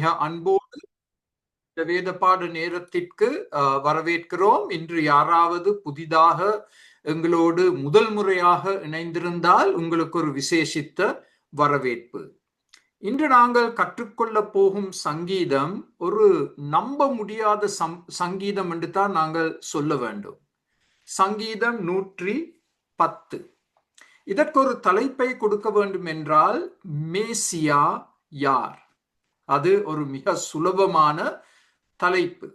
மிக அன்போடு இந்த வேத பாட நேரத்திற்கு வரவேற்கிறோம். இன்று யாராவது புதிதாக எங்களோடு முதல் முறையாக இணைந்திருந்தால் உங்களுக்கு ஒரு விசேஷித்த வரவேற்பு. இன்று நாங்கள் கற்றுக்கொள்ள போகும் சங்கீதம் ஒரு நம்ப முடியாத சங்கீதம் என்று தான் நாங்கள் சொல்ல வேண்டும். சங்கீதம் 110. இதற்கு ஒரு தலைப்பை கொடுக்க வேண்டும் என்றால் மேசியா யார்? அது ஒரு மிக சுலபமான தலைப்பு.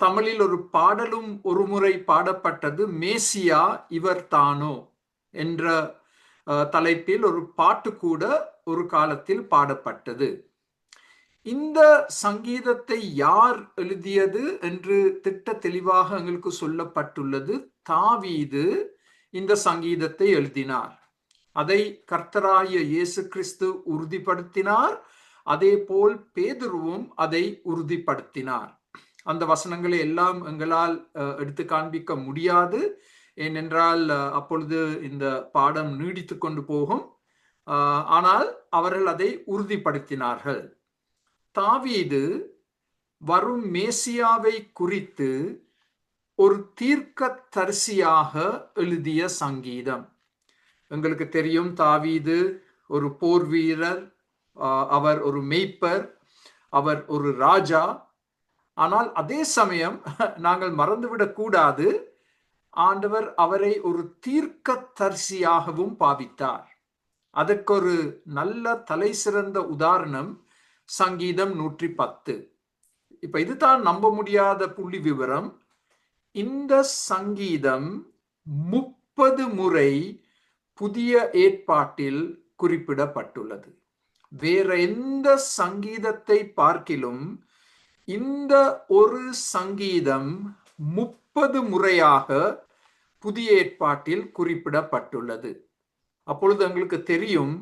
தமிழில் ஒரு பாடலும் ஒரு முறை பாடப்பட்டது, மேசியா இவர் தானோ என்ற தலைப்பில் ஒரு பாட்டு கூட ஒரு காலத்தில் பாடப்பட்டது. இந்த சங்கீதத்தை யார் எழுதியது என்று திட்ட தெளிவாக எங்களுக்கு சொல்லப்பட்டுள்ளது. தாவீது இந்த சங்கீதத்தை எழுதினார். அதை கர்த்தராகிய இயேசு கிறிஸ்து உறுதிப்படுத்தினார். அதே போல் பேதுருவும் அதை உறுதிப்படுத்தினார். அந்த வசனங்களை எல்லாம் எங்களால் எடுத்து காண்பிக்க முடியாது, ஏனென்றால் அப்பொழுது இந்த பாடம் நீடித்து கொண்டு போகும். ஆனால் அவர்கள் அதை உறுதிப்படுத்தினார்கள். தாவீது வரும் மேசியாவை குறித்து ஒரு தீர்க்கதரிசியாக எழுதிய சங்கீதம். எங்களுக்கு தெரியும், தாவீது ஒரு போர் வீரர், அவர் ஒரு மேய்ப்பர், அவர் ஒரு ராஜா. ஆனால் அதே சமயம் நாங்கள் மறந்துவிடக் கூடாது, ஆண்டவர் அவரை ஒரு தீர்க்கதரிசியாகவும் பாவித்தார். அதற்கு ஒரு நல்ல தலை சிறந்த உதாரணம் சங்கீதம் 110. இப்ப இதுதான் நம்ப முடியாத புள்ளி விவரம். இந்த சங்கீதம் 30 முறை புதிய ஏற்பாட்டில் குறிப்பிடப்பட்டுள்ளது. வேற எந்த சங்கீதத்தை பார்க்கிலும் இந்த ஒரு சங்கீதம் 30 முறையாக புதிய ஏற்பாட்டில் குறிப்பிடப்பட்டுள்ளது. அப்பொழுது எங்களுக்கு தெரியும்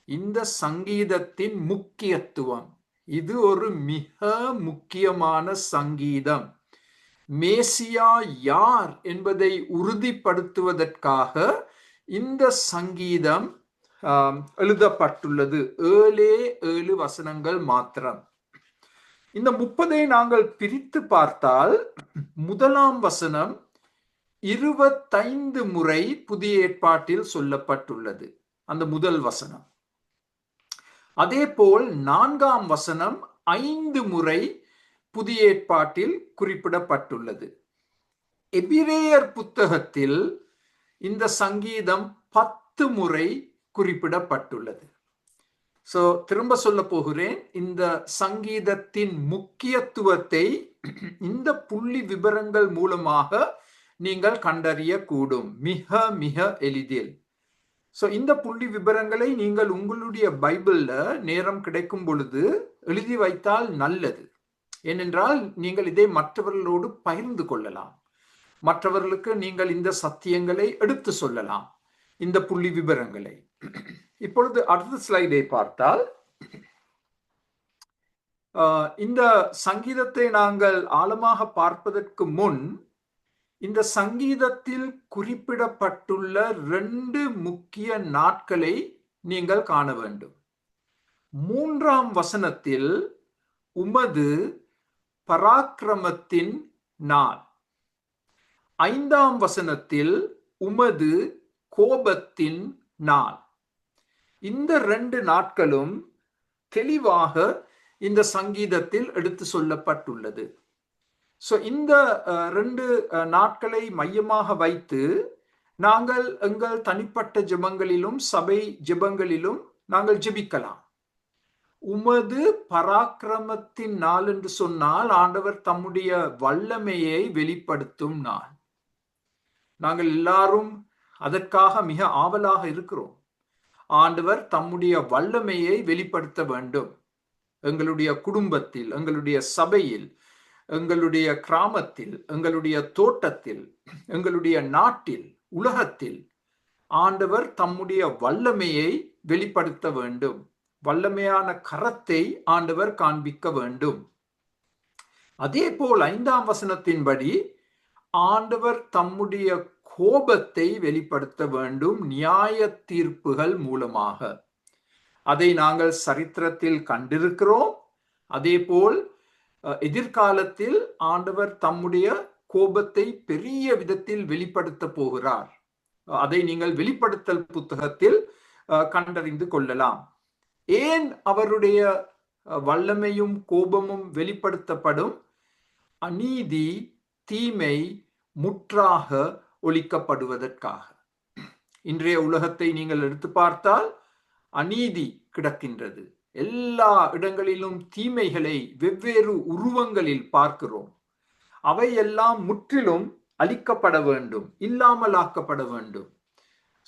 இந்த சங்கீதத்தின் முக்கியத்துவம். இது ஒரு மிக முக்கியமான சங்கீதம். மேசியா யார் என்பதை உறுதிப்படுத்துவதற்காக இந்த சங்கீதம் எழுதப்பட்டுள்ளது. 7 வசனங்கள் மாத்திரம். இந்த 30 நாங்கள் பிரித்து பார்த்தால் முதலாம் வசனம் 25 முறை புதிய ஏற்பாட்டில் சொல்லப்பட்டுள்ளது, அந்த முதல் வசனம். அதே போல் 4ஆம் வசனம் 5 முறை புதிய ஏற்பாட்டில் குறிப்பிடப்பட்டுள்ளது. எபிரேயர் புத்தகத்தில் இந்த சங்கீதம் 10 முறை குறிப்பிடப்பட்டுள்ளது. திரும்ப சொல்ல போகிறேன், இந்த சங்கீதத்தின் முக்கியத்துவத்தை இந்த புள்ளி விவரங்கள் மூலமாக நீங்கள் கண்டறிய கூடும், மிக மிக எளிதில். இந்த புள்ளி விவரங்களை நீங்கள் உங்களுடைய பைபிள்ல நேரம் கிடைக்கும் பொழுது எழுதி வைத்தால் நல்லது. ஏனென்றால் நீங்கள் இதை மற்றவர்களோடு பகிர்ந்து கொள்ளலாம். மற்றவர்களுக்கு நீங்கள் இந்த சத்தியங்களை எடுத்து சொல்லலாம், இந்த புள்ளி விவரங்களை. இப்பொழுது அடுத்த ஸ்லைடை பார்த்தால், இந்த சங்கீதத்தை நாங்கள் ஆழமாக பார்ப்பதற்கு முன் இந்த சங்கீதத்தில் குறிப்பிடப்பட்டுள்ள 2 முக்கிய நாட்களை நீங்கள் காண வேண்டும். 3ஆம் வசனத்தில் உமது பராக்கிரமத்தின் நாள், 5ஆம் வசனத்தில் உமது கோபத்தின் நாள். இந்த 2 நாட்களும் தெளிவாக இந்த சங்கீதத்தில் எடுத்து சொல்லப்பட்டுள்ளது. இந்த 2 நாட்களை மையமாக வைத்து நாங்கள் எங்கள் தனிப்பட்ட ஜெபங்களிலும் சபை ஜெபங்களிலும் நாங்கள் ஜெபிக்கலாம். உமது பராக்கிரமத்தின் நாள் என்று சொன்னால் ஆண்டவர் தம்முடைய வல்லமையை வெளிப்படுத்தும் நாள். நாங்கள் எல்லாரும் அதற்காக மிக ஆவலாக இருக்கிறோம். ஆண்டவர் தம்முடைய வல்லமையை வெளிப்படுத்த வேண்டும். எங்களுடைய குடும்பத்தில், எங்களுடைய சபையில், எங்களுடைய கிராமத்தில், எங்களுடைய தோட்டத்தில், எங்களுடைய நாட்டில், உலகத்தில் ஆண்டவர் தம்முடைய வல்லமையை வெளிப்படுத்த வேண்டும். வல்லமையான கரத்தை ஆண்டவர் காண்பிக்க வேண்டும். அதே போல் 5ஆம் வசனத்தின்படி ஆண்டவர் தம்முடைய கோபத்தை வெளிப்படுத்த வேண்டும், நியாய தீர்ப்புகள் மூலமாக. அதை நாங்கள் சரித்திரத்தில் கண்டிருக்கிறோம். அதேபோல் எதிர்காலத்தில் ஆண்டவர் தம்முடைய கோபத்தை பெரிய விதத்தில் வெளிப்படுத்த போகிறார். அதை நீங்கள் வெளிப்படுத்தல் புத்தகத்தில் கண்டறிந்து கொள்ளலாம். ஏன் அவருடைய வல்லமையும் கோபமும் வெளிப்படுத்தப்படும்? அநீதி, தீமை முற்றாக ஒழிக்கப்படுவதற்காக. இன்றைய உலகத்தை நீங்கள் எடுத்து பார்த்தால் அநீதி கிடக்கின்றது. எல்லா இடங்களிலும் தீமைகளை வெவ்வேறு உருவங்களில் பார்க்கிறோம். அவையெல்லாம் முற்றிலும் அழிக்கப்பட வேண்டும், இல்லாமலாக்கப்பட வேண்டும்.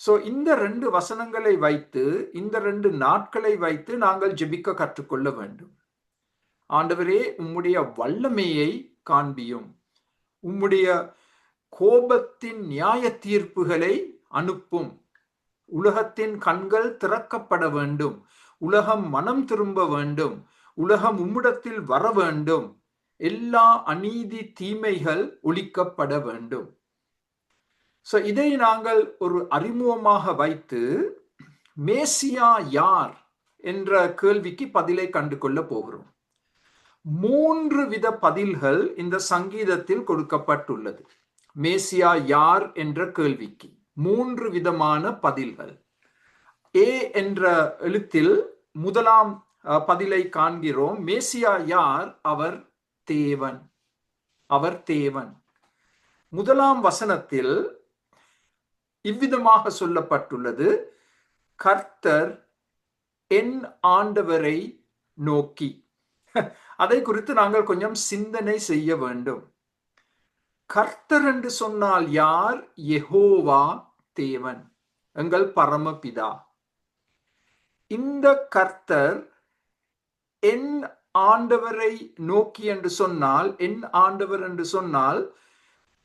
சோ இந்த 2 வசனங்களை வைத்து, இந்த 2 நாட்களை வைத்து நாங்கள் ஜெபிக்க கற்றுக்கொள்ள வேண்டும். ஆண்டவரே, உம்முடைய வல்லமையை காண்பியும், உம்முடைய கோபத்தின் நியாய தீர்ப்புகளை அனுப்பும். உலகத்தின் கண்கள் திறக்கப்பட வேண்டும், உலகம் மனம் திரும்ப வேண்டும், உலகம் உம்மிடத்தில் வர வேண்டும், எல்லா அநீதி தீமைகள் ஒழிக்கப்பட வேண்டும். சோ இதை நாங்கள் ஒரு அறிமுகமாக வைத்து மேசியா யார் என்ற கேள்விக்கு பதிலை கண்டு கொள்ள போகிறோம். 3 வித பதில்கள் இந்த சங்கீதத்தில் கொடுக்கப்பட்டுள்ளது. மேசியா யார் என்ற கேள்விக்கு 3 விதமான பதில்கள். ஏ என்ற எழுத்தில் முதலாம் பதிலை காண்கிறோம். மேசியா யார்? அவர் தேவன். அவர் தேவன். முதலாம் வசனத்தில் இவ்விதமாக சொல்லப்பட்டுள்ளது, கர்த்தர் என் ஆண்டவரை நோக்கி. அதை குறித்து நாங்கள் கொஞ்சம் சிந்தனை செய்ய வேண்டும். கர்த்தர் என்று சொன்னால் யார்? யெகோவா தேவன், எங்கள் பரமபிதா. இந்த கர்த்தர் என் ஆண்டவரை நோக்கி என்று சொன்னால், என் ஆண்டவர் என்று சொன்னால்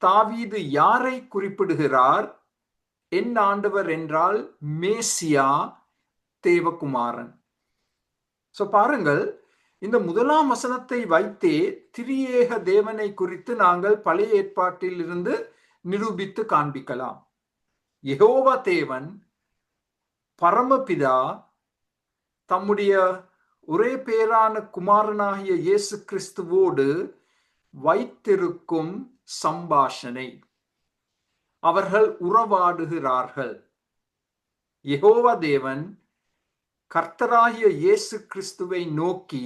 தாவீது யாரை குறிப்பிடுகிறார்? என் ஆண்டவர் என்றால் மேசியா, தேவகுமாரன். சோ பாருங்கள், இந்த முதலாம் வசனத்தை வைத்தே திரியேக தேவனை குறித்து நாங்கள் பழைய ஏற்பாட்டில் இருந்து நிரூபித்து காண்பிக்கலாம். யெகோவா தேவன், பரமபிதா, தம்முடைய ஒரே பேரான குமாரனாகிய இயேசு கிறிஸ்துவோடு வைத்திருக்கும் சம்பாஷணை. அவர்கள் உறவாடுகிறார்கள். யெகோவா தேவன் கர்த்தராகிய இயேசு கிறிஸ்துவை நோக்கி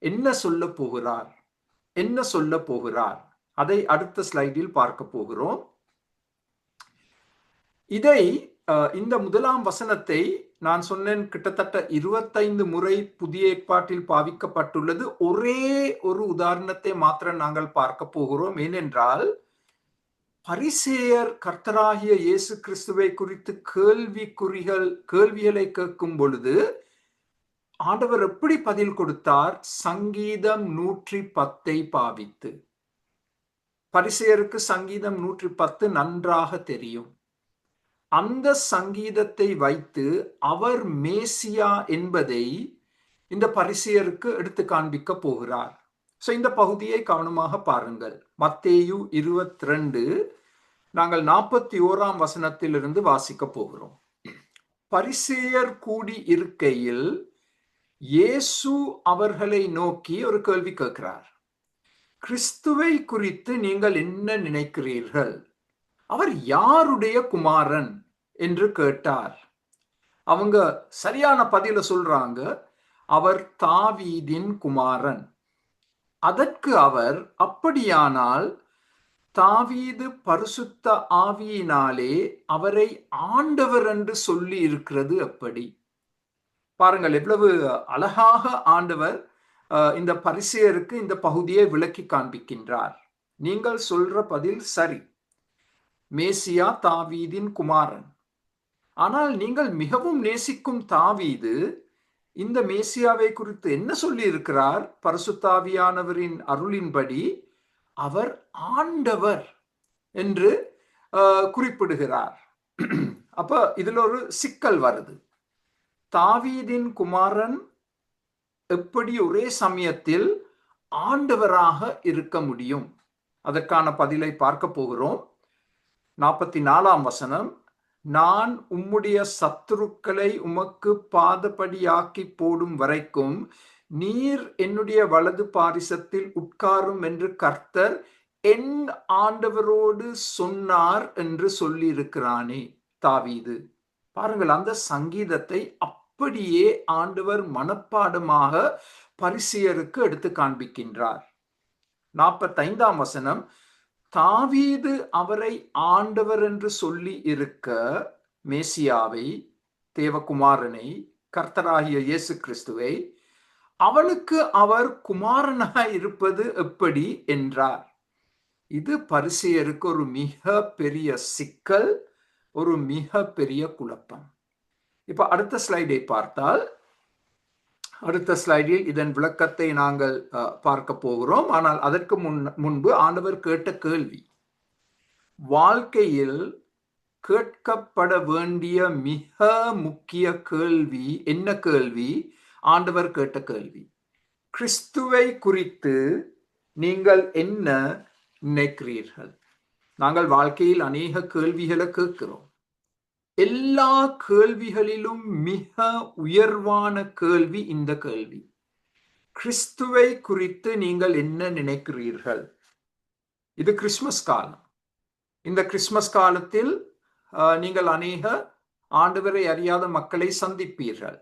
என்ன சொல்ல போகிறார்? என்ன சொல்ல போகிறார்? அதை அடுத்த ஸ்லைடில் பார்க்க போகிறோம். இதை இந்த முதலாம் வசனத்தை நான் சொன்னேன், கிட்டத்தட்ட 25 முறை புதிய ஏற்பாட்டில் பாவிக்கப்பட்டுள்ளது. ஒரே ஒரு உதாரணத்தை மாத்திரம் நாங்கள் பார்க்க போகிறோம். ஏனென்றால் பரிசேயர் கர்த்தராகிய இயேசு கிறிஸ்துவை குறித்து கேள்விகளை கேட்கும் பொழுது ஆண்டவர் எப்படி பதில் கொடுத்தார்? சங்கீதம் 110 பாவித்து. பரிசேயருக்கு சங்கீதம் 110 நன்றாக தெரியும். அந்த சங்கீதத்தை வைத்து அவர் மேசியா என்பதை இந்த பரிசேயருக்கு எடுத்து காண்பிக்க போகிறார். சோ இந்த பகுதியை கவனமாக பாருங்கள். மத்தேயு 22 நாங்கள் 41ஆம் வசனத்திலிருந்து வாசிக்க போகிறோம். பரிசேயர் கூடி இருக்கையில் இயேசு அவர்களை நோக்கி ஒரு கேள்வி கேட்கிறார். கிறிஸ்துவை குறித்து நீங்கள் என்ன நினைக்கிறீர்கள்? அவர் யாருடைய குமாரன் என்று கேட்டார். அவங்க சரியான பதில சொல்றாங்க, அவர் தாவீதின் குமாரன். அதற்கு அவர், அப்படியானால் தாவீது பரிசுத்த ஆவியினாலே அவரை ஆண்டவர் என்று சொல்லி இருக்கிறது எப்படி? பாருங்கள், எவ்வளவு அழகாக ஆண்டவர் இந்த பரிசேயருக்கு இந்த பகுதியை விளக்கி காண்பிக்கின்றார். நீங்கள் சொல்ற பதில் சரி, மேசியா தாவீதின் குமாரன். ஆனால் நீங்கள் மிகவும் நேசிக்கும் தாவீது இந்த மேசியாவை குறித்து என்ன சொல்லி இருக்கிறார்? பரிசுத்தாவியானவரின் அருளின்படி அவர் ஆண்டவர் என்று குறிப்பிடுகிறார். அப்ப இதுல ஒரு சிக்கல் வருது. தாவீதின் குமாரன் எப்படி ஒரே சமயத்தில் ஆண்டவராக இருக்க முடியும்? அதற்கான பதிலை பார்க்க போகிறோம். 44ஆம் வசனம், நான் உம்முடைய சத்துருக்களை உமக்கு பாதபடியாக்கி போடும் வரைக்கும் நீர் என்னுடைய வலது பாரிசத்தில் உட்காரும் என்று கர்த்தர் என் ஆண்டவரோடு சொன்னார் என்று சொல்லி இருக்கிறானே தாவீது. பாருங்கள், அந்த சங்கீதத்தை அப்படியே ஆண்டவர் மனப்பாடமாக பரிசேயருக்கு எடுத்து காண்பிக்கின்றார். 45ஆம் வசனம், தாவீது அவரை ஆண்டவர் என்று சொல்லி இருக்க மேசியாவை, தேவகுமாரனை, கர்த்தராகிய இயேசு கிறிஸ்துவை அவளுக்கு அவர் குமாரனாய் இருப்பது எப்படி என்றார். இது பரிசேயருக்கு ஒரு மிக பெரிய சிக்கல், ஒரு மிக பெரிய குழப்பம். இப்ப அடுத்த ஸ்லைடை பார்த்தால், அடுத்த ஸ்லைடில் இதன் விளக்கத்தை நாங்கள் பார்க்க போகிறோம். ஆனால் அதற்கு முன்பு ஆண்டவர் கேட்ட கேள்வி, வாழ்க்கையில் கேட்கப்பட வேண்டிய மிக முக்கிய கேள்வி என்ன கேள்வி? ஆண்டவர் கேட்ட கேள்வி, கிறிஸ்துவை குறித்து நீங்கள் என்ன நினைக்கிறீர்கள்? நாங்கள் வாழ்க்கையில் அநேக கேள்விகளை கேட்கிறோம். எல்லா கேள்விகளிலும் மிக உயர்வான கேள்வி இந்த கேள்வி, கிறிஸ்துவை குறித்து நீங்கள் என்ன நினைக்கிறீர்கள்? இது கிறிஸ்துமஸ் காலம். இந்த கிறிஸ்துமஸ் காலத்தில் நீங்கள் அநேக ஆண்டவரை அறியாத மக்களை சந்திப்பீர்கள்.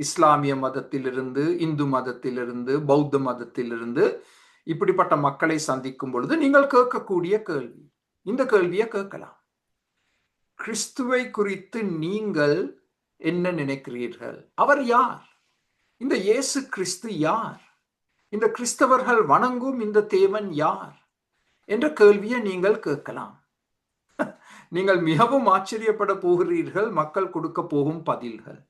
இஸ்லாமிய மதத்திலிருந்து, இந்து மதத்திலிருந்து, பௌத்த மதத்திலிருந்து இப்படிப்பட்ட மக்களை சந்திக்கும் பொழுது நீங்கள் கேட்கக்கூடிய கேள்வி, இந்த கேள்வியை கேட்கலாம், கிறிஸ்துவை குறித்து நீங்கள் என்ன நினைக்கிறீர்கள்? அவர் யார்? இந்த இயேசு கிறிஸ்து யார்? இந்த கிறிஸ்தவர்கள் வணங்கும் இந்த தேவன் யார் என்ற கேள்வியை நீங்கள் கேட்கலாம். நீங்கள் மிகவும் ஆச்சரியப்பட போகிறீர்கள் மக்கள் கொடுக்க போகும் பதில்கள்.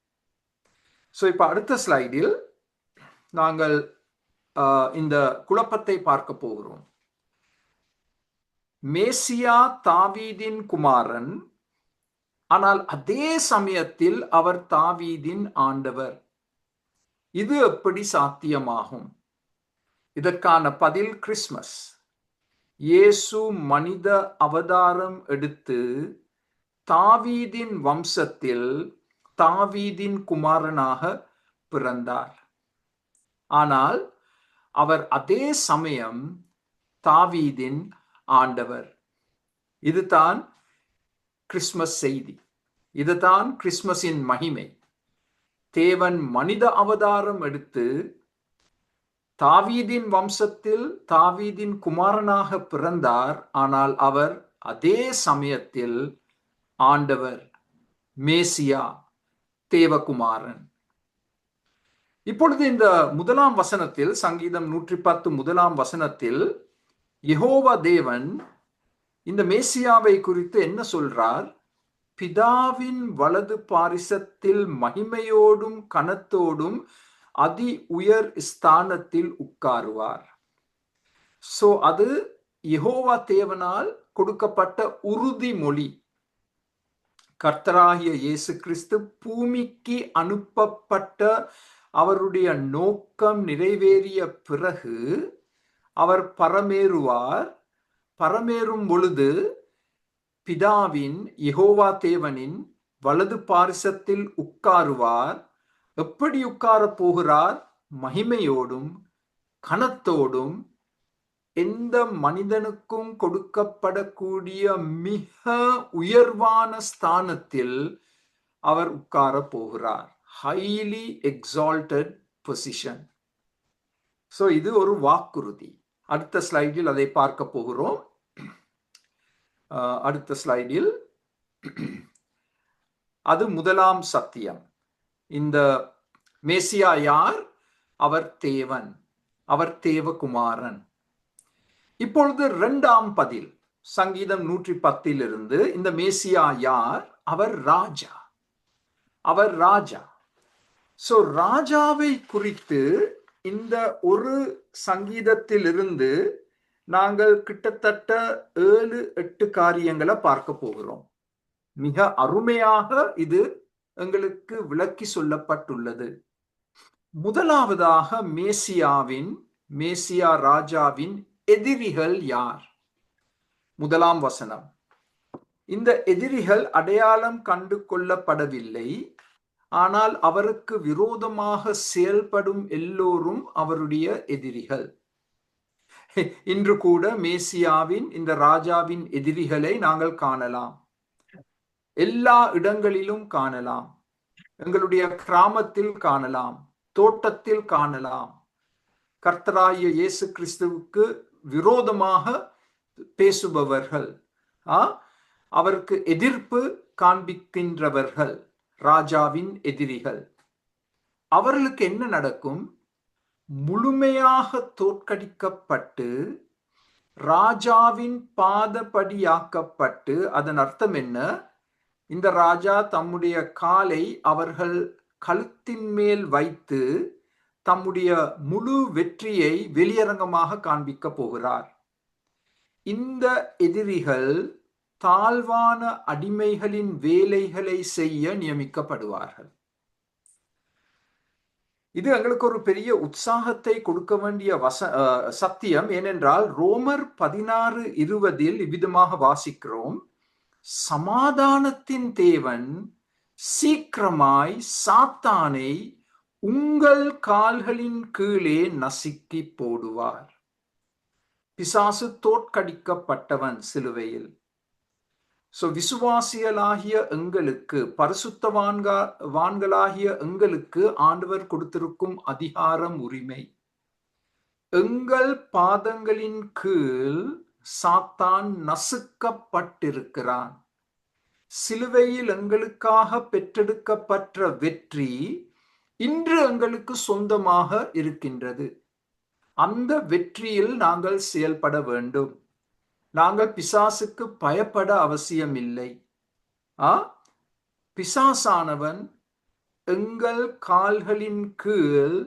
இப்ப அடுத்த ஸ்லைடில் நாங்கள் இந்த குழப்பத்தை பார்க்க போகிறோம். மேசியா தாவீதின் குமாரன், ஆனால் அதே சமயத்தில் அவர் தாவீதின் ஆண்டவர். இது எப்படி சாத்தியமாகும்? இதற்கான பதில் கிறிஸ்துமஸ். இயேசு மனித அவதாரம் எடுத்து தாவீதின் வம்சத்தில் தாவீதின் குமாரனாக பிறந்தார். ஆனால் அவர் அதே சமயம் தாவீதின் ஆண்டவர். இதுதான் கிறிஸ்துமஸ் செய்தி, இதுதான் கிறிஸ்துமஸின் மகிமை. தேவன் மனித அவதாரம் எடுத்து தாவீதின் வம்சத்தில் தாவீதின் குமாரனாக பிறந்தார். ஆனால் அவர் அதே சமயத்தில் ஆண்டவர், மேசியா, தேவகுமாரன். இப்பொழுது இந்த முதலாம் வசனத்தில், சங்கீதம் 110 முதலாம் வசனத்தில் யெகோவா தேவன் இந்த மேசியாவை குறித்து என்ன சொல்றார்? பிதாவின் வலது பாரிசத்தில் மகிமையோடும் கனத்தோடும் அதி உயர் ஸ்தானத்தில் உட்காருவார். அது யெகோவா தேவனால் கொடுக்கப்பட்ட உறுதிமொழி. கர்த்தராகிய இயேசு கிறிஸ்து பூமிக்கு அனுப்பப்பட்ட அவருடைய நோக்கம் நிறைவேறிய பிறகு அவர் பரமேறுவார். பரமேறும் பொழுது பிதாவின், யெகோவா தேவனின் வலது பாரிசத்தில் உட்காருவார். எப்படி உட்கார போகிறார்? மகிமையோடும் கனத்தோடும், எந்த மனிதனுக்கும் கொடுக்கப்படக்கூடிய மிக உயர்வான ஸ்தானத்தில் அவர் உட்கார போகிறார். Highly exalted position. இது ஒரு வாக்குறுதி. அடுத்த ஸ்லைடில் அதை பார்க்க போகிறோம். அடுத்த ஸ்லைடில் அது முதலாம் சத்தியம். இந்த மேசியா யார்? அவர் தேவன், அவர் தேவகுமாரன். இப்பொழுது இரண்டாம் பதில், சங்கீதம் 110 இந்த மேசியா யார்? அவர் ராஜா, அவர் ராஜா. ராஜாவை குறித்து இந்த ஒரு சங்கீதத்திலிருந்து நாங்கள் கிட்டத்தட்ட 7-8 காரியங்களை பார்க்க போகிறோம். மிக அருமையாக இது எங்களுக்கு விளக்கி சொல்லப்பட்டுள்ளது. முதலாவதாக மேசியா ராஜாவின் எதிரிகள் யார்? முதலாம் வசனம். இந்த எதிரிகள் அடையாளம் கண்டு கொள்ளப்படவில்லை, ஆனால் அவருக்கு விரோதமாக செயல்படும் எல்லோரும் அவருடைய எதிரிகள். இன்று கூட மேசியாவின், இந்த ராஜாவின் எதிரிகளை நாங்கள் காணலாம். எல்லா இடங்களிலும் காணலாம். எங்களுடைய கிராமத்தில் காணலாம், தோட்டத்தில் காணலாம். கர்த்தராகிய இயேசு கிறிஸ்துவுக்கு விரோதமாக பேசுபவர்கள், அவருக்கு எதிர்ப்பு காண்பிக்கின்றவர்கள், ராஜாவின் எதிரிகள். அவர்களுக்கு என்ன நடக்கும்? முழுமையாக தோற்கடிக்கப்பட்டு ராஜாவின் பாதபடியாக்கப்பட்டு, அதன் அர்த்தம் என்ன? இந்த ராஜா தம்முடைய காலை அவர்கள் கழுத்தின் மேல் வைத்து தம்முடைய முழு வெற்றியை வெளியரங்கமாக காண்பிக்க போகிறார். இந்த எதிரிகள் தாழ்வான அடிமைகளின் வேலைகளை செய்ய நியமிக்கப்படுவார்கள். இது எங்களுக்கு ஒரு பெரிய உற்சாகத்தை கொடுக்க வேண்டிய சத்தியம். ஏனென்றால் ரோமர் 16:20 இவ்விதமாக வாசிக்கிறோம்: சமாதானத்தின் தேவன் சீக்கிரமாய் சாத்தானை உங்கள் கால்களின் கீழே நசுக்கி போடுவார். பிசாசு தோற்கடிக்கப்பட்டவன் சிலுவையில். விசுவாசிகளாகிய எங்களுக்கு, பரிசுத்தவான்களாகிய எங்களுக்கு ஆண்டவர் கொடுத்திருக்கும் அதிகாரம், உரிமை. எங்கள் பாதங்களின் கீழ் சாத்தான் நசுக்கப்பட்டிருக்கிறான். சிலுவையில் எங்களுக்காக பெற்றெடுக்கப்பட்ட வெற்றி இன்று எங்களுக்கு சொந்தமாக இருக்கின்றது. அந்த வெற்றியில் நாங்கள் செயல்பட வேண்டும். நாங்கள் பிசாசுக்கு பயப்பட அவசியமில்லை. பிசாசானவன் எங்கள் கால்களின் கீழ்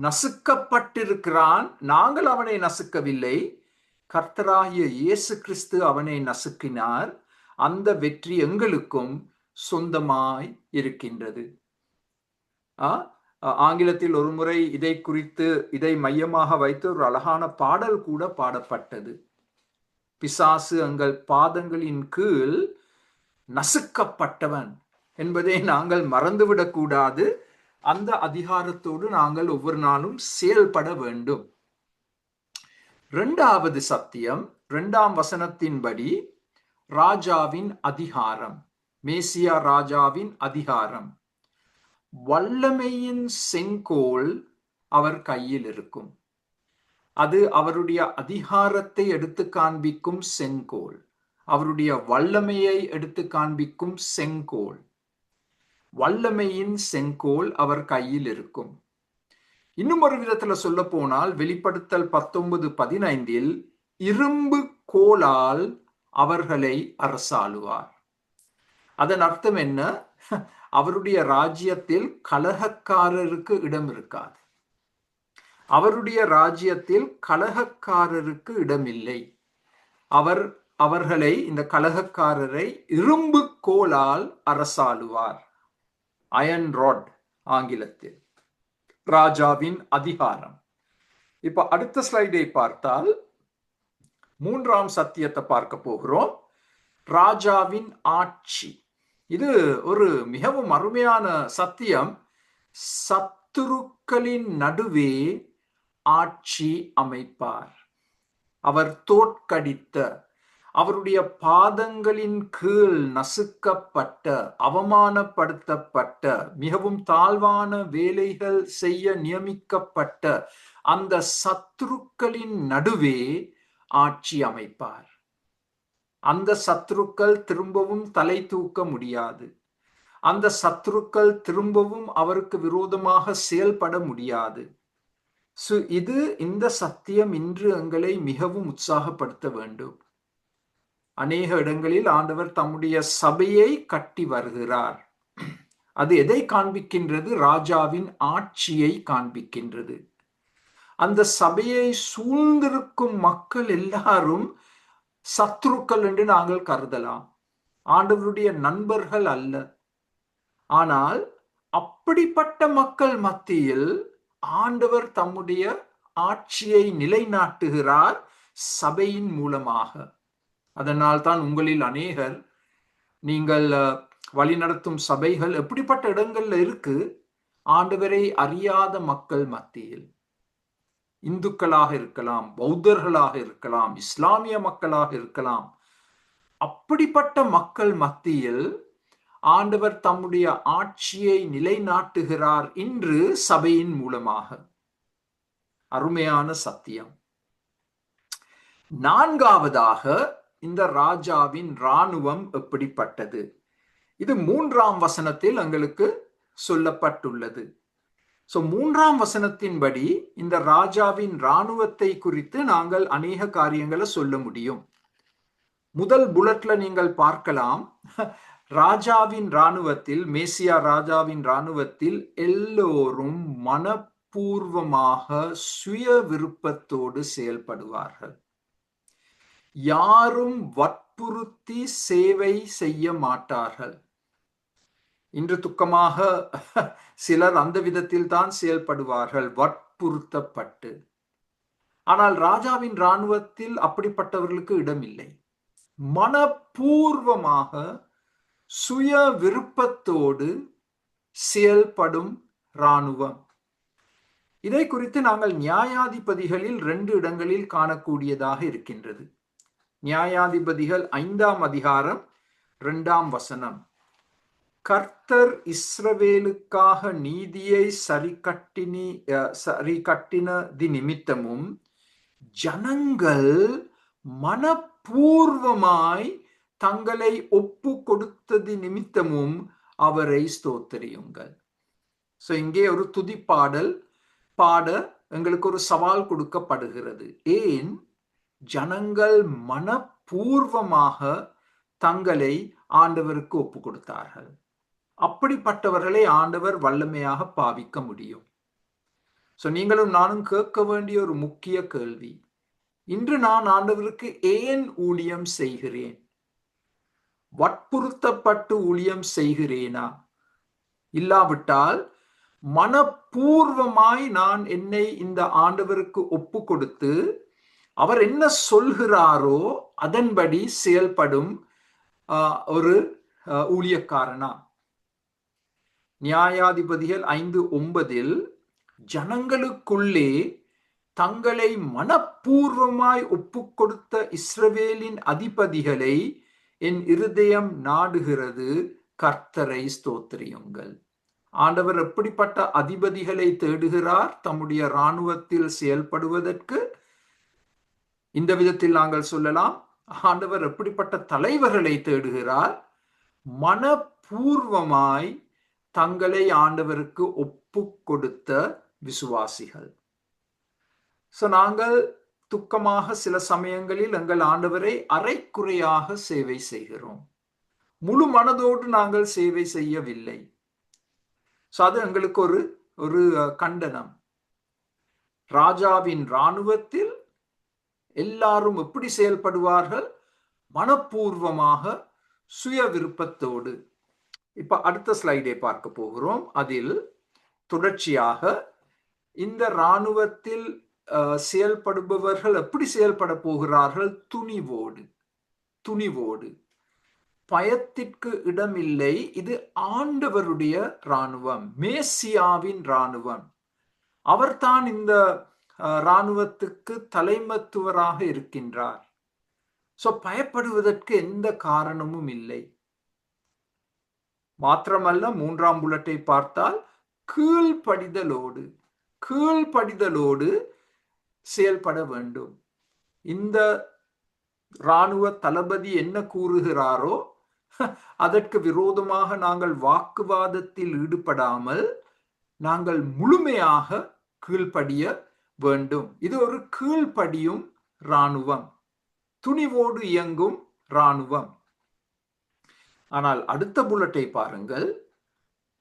நசுக்கப்பட்டிருக்கிறான். நாங்கள் அவனை நசுக்கவில்லை, கர்த்தராகிய இயேசு கிறிஸ்து அவனை நசுக்கினார். அந்த வெற்றி எங்களுக்கும் சொந்தமாய் இருக்கின்றது. ஆங்கிலத்தில் ஒரு முறை இதை குறித்து, இதை மையமாக வைத்து ஒரு அழகான பாடல் கூட பாடப்பட்டது. பிசாசு எங்கள் பாதங்களின் கீழ் நசுக்கப்பட்டவன் என்பதை நாங்கள் மறந்துவிடக் கூடாது. அந்த அதிகாரத்தோடு நாங்கள் ஒவ்வொரு நாளும் செயல்பட வேண்டும். 2வது சத்தியம், 2ஆம் வசனத்தின்படி ராஜாவின் அதிகாரம், மேசியா ராஜாவின் அதிகாரம். வல்லமையின் செங்கோல் அவர் கையில் இருக்கும். அது அவருடைய அதிகாரத்தை எடுத்து காண்பிக்கும் செங்கோல், அவருடைய வல்லமையை எடுத்து காண்பிக்கும் செங்கோல். வல்லமையின் செங்கோல் அவர் கையில் இருக்கும். இன்னும் ஒரு விதத்துல சொல்ல போனால், வெளிப்படுத்தல் 19:15 இரும்பு கோலால் அவர்களை அரசாளுவார். அதன் அர்த்தம் என்ன? அவருடைய ராஜ்யத்தில் கலகக்காரருக்கு இடம் இருக்காது. அவருடைய ராஜ்யத்தில் கலகக்காரருக்கு இடமில்லை. அவர்களை, இந்த கலகக்காரரை இரும்பு கோலால் அரசாளுவார். அயன் ராட் ஆங்கிலத்தில். ராஜாவின் அதிகாரம். இப்ப அடுத்த ஸ்லைடை பார்த்தால் 3ஆம் சத்தியத்தை பார்க்க போகிறோம். ராஜாவின் ஆட்சி. இது ஒரு மிகவும் அருமையான சத்தியம். சத்துருக்களின் நடுவே ஆட்சி அமைப்பார். அவர் தோற்கடித்த, அவருடைய பாதங்களின் கீழ் நசுக்கப்பட்ட, அவமானப்படுத்தப்பட்ட, மிகவும் தாழ்வான வேலைகள் செய்ய நியமிக்கப்பட்ட அந்த சத்துருக்களின் நடுவே ஆட்சி அமைப்பார். அந்த சத்துருக்கள் திரும்பவும் தலை தூக்க முடியாது. அந்த சத்துருக்கள் திரும்பவும் அவருக்கு விரோதமாக செயல்பட முடியாது. இந்த சத்தியம் இன்று எங்களை மிகவும் உற்சாகப்படுத்த வேண்டும். அநேக இடங்களில் ஆண்டவர் தம்முடைய சபையை கட்டி வருகிறார். அது எதை காண்பிக்கின்றது? ராஜாவின் ஆட்சியை காண்பிக்கின்றது. அந்த சபையை சூழ்ந்திருக்கும் மக்கள் எல்லாரும் சத்துருக்கள் என்று நாங்கள் கருதலாம். ஆண்டவருடைய நண்பர்கள் அல்ல. ஆனால் அப்படிப்பட்ட மக்கள் மத்தியில் ஆண்டவர் தம்முடைய ஆட்சியை நிலைநாட்டுகிறார் சபையின் மூலமாக. அதனால் தான் உங்களில் அநேகர், நீங்கள் வழிநடத்தும் சபைகள் எப்படிப்பட்ட இடங்கள்ல இருக்கு? ஆண்டவரை அறியாத மக்கள் மத்தியில். இந்துக்களாக இருக்கலாம், பௌத்தர்களாக இருக்கலாம், இஸ்லாமிய மக்களாக இருக்கலாம். அப்படிப்பட்ட மக்கள் மத்தியில் ஆண்டவர் தம்முடைய ஆட்சியை நிலைநாட்டுகிறார் இன்று சபையின் மூலமாக. அருமையான சத்தியம். நான்காவதாக, இந்த ராஜாவின் இராணுவம் எப்படிப்பட்டது? இது 3ஆம் வசனத்தில் எங்களுக்கு சொல்லப்பட்டுள்ளது. மூன்றாம் வசனத்தின்படி இந்த ராஜாவின் இராணுவத்தை குறித்து நாங்கள் அநேக காரியங்களை சொல்ல முடியும். முதல் புல்லட்ல நீங்கள் பார்க்கலாம், ராஜாவின் இராணுவத்தில், மேசியா ராஜாவின் இராணுவத்தில் எல்லோரும் மனப்பூர்வமாக சுய விருப்பத்தோடு செயல்படுவார்கள். யாரும் வற்புறுத்தி சேவை செய்ய மாட்டார்கள். இன்று துக்கமாக சிலர் அந்த விதத்தில் தான் செயல்படுவார்கள், வற்புறுத்தப்பட்டு. ஆனால் ராஜாவின் இராணுவத்தில் அப்படிப்பட்டவர்களுக்கு இடமில்லை. மனப்பூர்வமாக சுய விருப்பத்தோடு செயல்படும் இராணுவம். இதை குறித்து நாங்கள் நியாயாதிபதிகளில் 2 இடங்களில் காணக்கூடியதாக இருக்கின்றது. நியாயாதிபதிகள் 5ஆம் அதிகாரம் 2ஆம் வசனம். கர்த்தர் இஸ்ரவேலுக்காக நீதியை சரிகட்டினதி நிமித்தமும் ஜனங்கள் மனப்பூர்வமாய் தங்களை ஒப்பு கொடுத்தது நிமித்தமும் அவரை ஸ்தோத்திரியுங்கள். இங்கே ஒரு துதிப்பாடல் பாட எங்களுக்கு ஒரு சவால் கொடுக்கப்படுகிறது. ஏன்? ஜனங்கள் மனப்பூர்வமாக தங்களை ஆண்டவருக்கு ஒப்பு கொடுத்தார்கள். அப்படிப்பட்டவர்களை ஆண்டவர் வல்லமையாக பாவிக்க முடியும். நீங்களும் நானும் கேட்க வேண்டிய ஒரு முக்கிய கேள்வி, இன்று நான் ஆண்டவருக்கு ஏன் ஊழியம் செய்கிறேன்? வற்புறுத்தப்பட்டு ஊழியம் செய்கிறேனா? இல்லாவிட்டால் மனப்பூர்வமாய் நான் என்னை இந்த ஆண்டவருக்கு ஒப்பு கொடுத்து அவர் என்ன சொல்கிறாரோ அதன்படி செயல்படும் ஒரு ஊழியக்காரனா? நியாயாதிபதிகள் 5:9 ஜனங்களுக்குள்ளே தங்களை மனப்பூர்வமாய் ஒப்பு கொடுத்த இஸ்ரவேலின் அதிபதிகளை என் இருதயம் நாடுகிறது, கர்த்தரை ஸ்தோத்திரியுங்கள். ஆண்டவர் எப்படிப்பட்ட அதிபதிகளை தேடுகிறார் தம்முடைய இராணுவத்தில் செயல்படுவதற்கு? இந்த விதத்தில் நாங்கள் சொல்லலாம், ஆண்டவர் எப்படிப்பட்ட தலைவர்களை தேடுகிறார்? மனப்பூர்வமாய் தங்களை ஆண்டவருக்கு ஒப்பு கொடுத்த விசுவாசிகள். நாங்கள் துக்கமாக சில சமயங்களில் எங்கள் ஆண்டவரை அரைக்குறையாக சேவை செய்கிறோம். முழு மனதோடு நாங்கள் சேவை செய்யவில்லை. அது எங்களுக்கு ஒரு கண்டனம். ராஜாவின் இராணுவத்தில் எல்லாரும் எப்படி செயல்படுவார்கள்? மனப்பூர்வமாக சுய விருப்பத்தோடு. இப்ப அடுத்த ஸ்லைடை பார்க்க போகிறோம். அதில் தொடர்ச்சியாக இந்த இராணுவத்தில் செயல்படுபவர்கள் எப்படி செயல்பட போகிறார்கள்? துணிவோடு. பயத்திற்கு இடமில்லை. இது ஆண்டவருடைய இராணுவம், மேசியாவின் இராணுவம். அவர்தான் இந்த இராணுவத்துக்கு தலைமத்துவராக இருக்கின்றார். பயப்படுவதற்கு எந்த காரணமும் இல்லை. மாத்திரமல்ல, 3ஆம் புல்லட்டை பார்த்தால் கீழ்ப்படிதலோடு செயல்பட வேண்டும். இந்த இராணுவ தளபதி என்ன கூறுகிறாரோ அதற்கு விரோதமாக நாங்கள் வாக்குவாதத்தில் ஈடுபடாமல் நாங்கள் முழுமையாக கீழ்ப்படிய வேண்டும். இது ஒரு கீழ்ப்படியும் இராணுவம், துணிவோடு இயங்கும் இராணுவம். ஆனால் அடுத்த புல்லட்டை பாருங்கள்,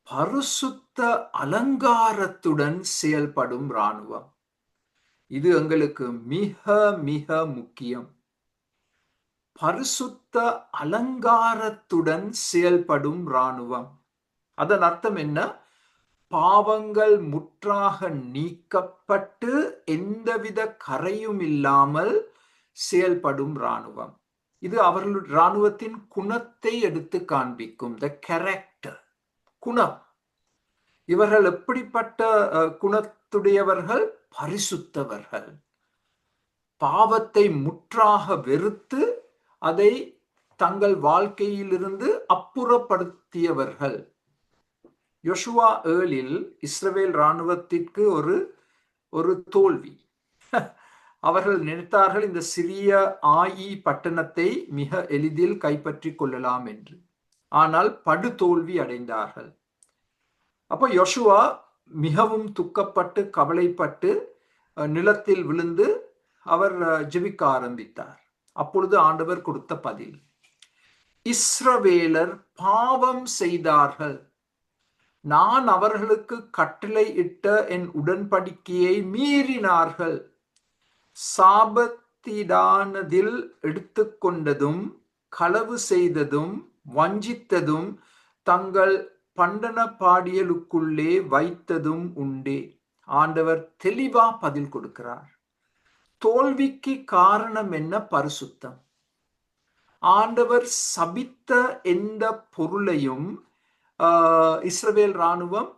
பரிசுத்த அலங்காரத்துடன் செயல்படும் இராணுவம். இது எங்களுக்கு மிக மிக முக்கியம். பரிசுத்த அலங்காரத்துடன் செயல்படும் இராணுவம். அதன் அர்த்தம் என்ன? பாவங்கள் முற்றாக நீக்கப்பட்டு எந்தவித கரையும் இல்லாமல் செயல்படும் இராணுவம். இது அவர்களுடைய இராணுவத்தின் குணத்தை எடுத்து காண்பிக்கும். த கேரக்டர், குணம். இவர்கள் எப்படிப்பட்ட குணத்துடையவர்கள்? பரிசுத்தவர்கள். பாவத்தை முற்றாக வெறுத்து அதை தங்கள் வாழ்க்கையிலிருந்து அப்புறப்படுத்தியவர்கள். யோசுவா 7 இஸ்ரவேல் இராணுவத்திற்கு ஒரு தோல்வி. அவர்கள் நினைத்தார்கள் இந்த சிறிய ஆயி பட்டணத்தை மிக எளிதில் கைப்பற்றிக் கொள்ளலாம் என்று. ஆனால் படுதோல்வி அடைந்தார்கள். அப்போ யோசுவா மிகவும் துக்கப்பட்டு கவலைப்பட்டு நிலத்தில் விழுந்து அவர் ஜெபிக்க ஆரம்பித்தார். அப்பொழுது ஆண்டவர் கொடுத்த பதில், இஸ்ரவேலர் பாவம் செய்தார்கள், நான் அவர்களுக்கு கட்டளை இட்ட என் உடன்படிக்கையை மீறினார்கள், சாபத்திடானதில் எடுத்துக்கொண்டதும் களவு செய்ததும் வஞ்சித்ததும் தங்கள் பண்டன பாடியலுக்குள்ளே வைத்ததும் உண்டே. ஆண்டவர் தெளிவா பதில் கொடுக்கிறார். தோல்விக்கு காரணம் என்ன? பரிசுத்தம். ஆண்டவர் சபித்த எந்த பொருளையும் இஸ்ரவேல் இராணுவம்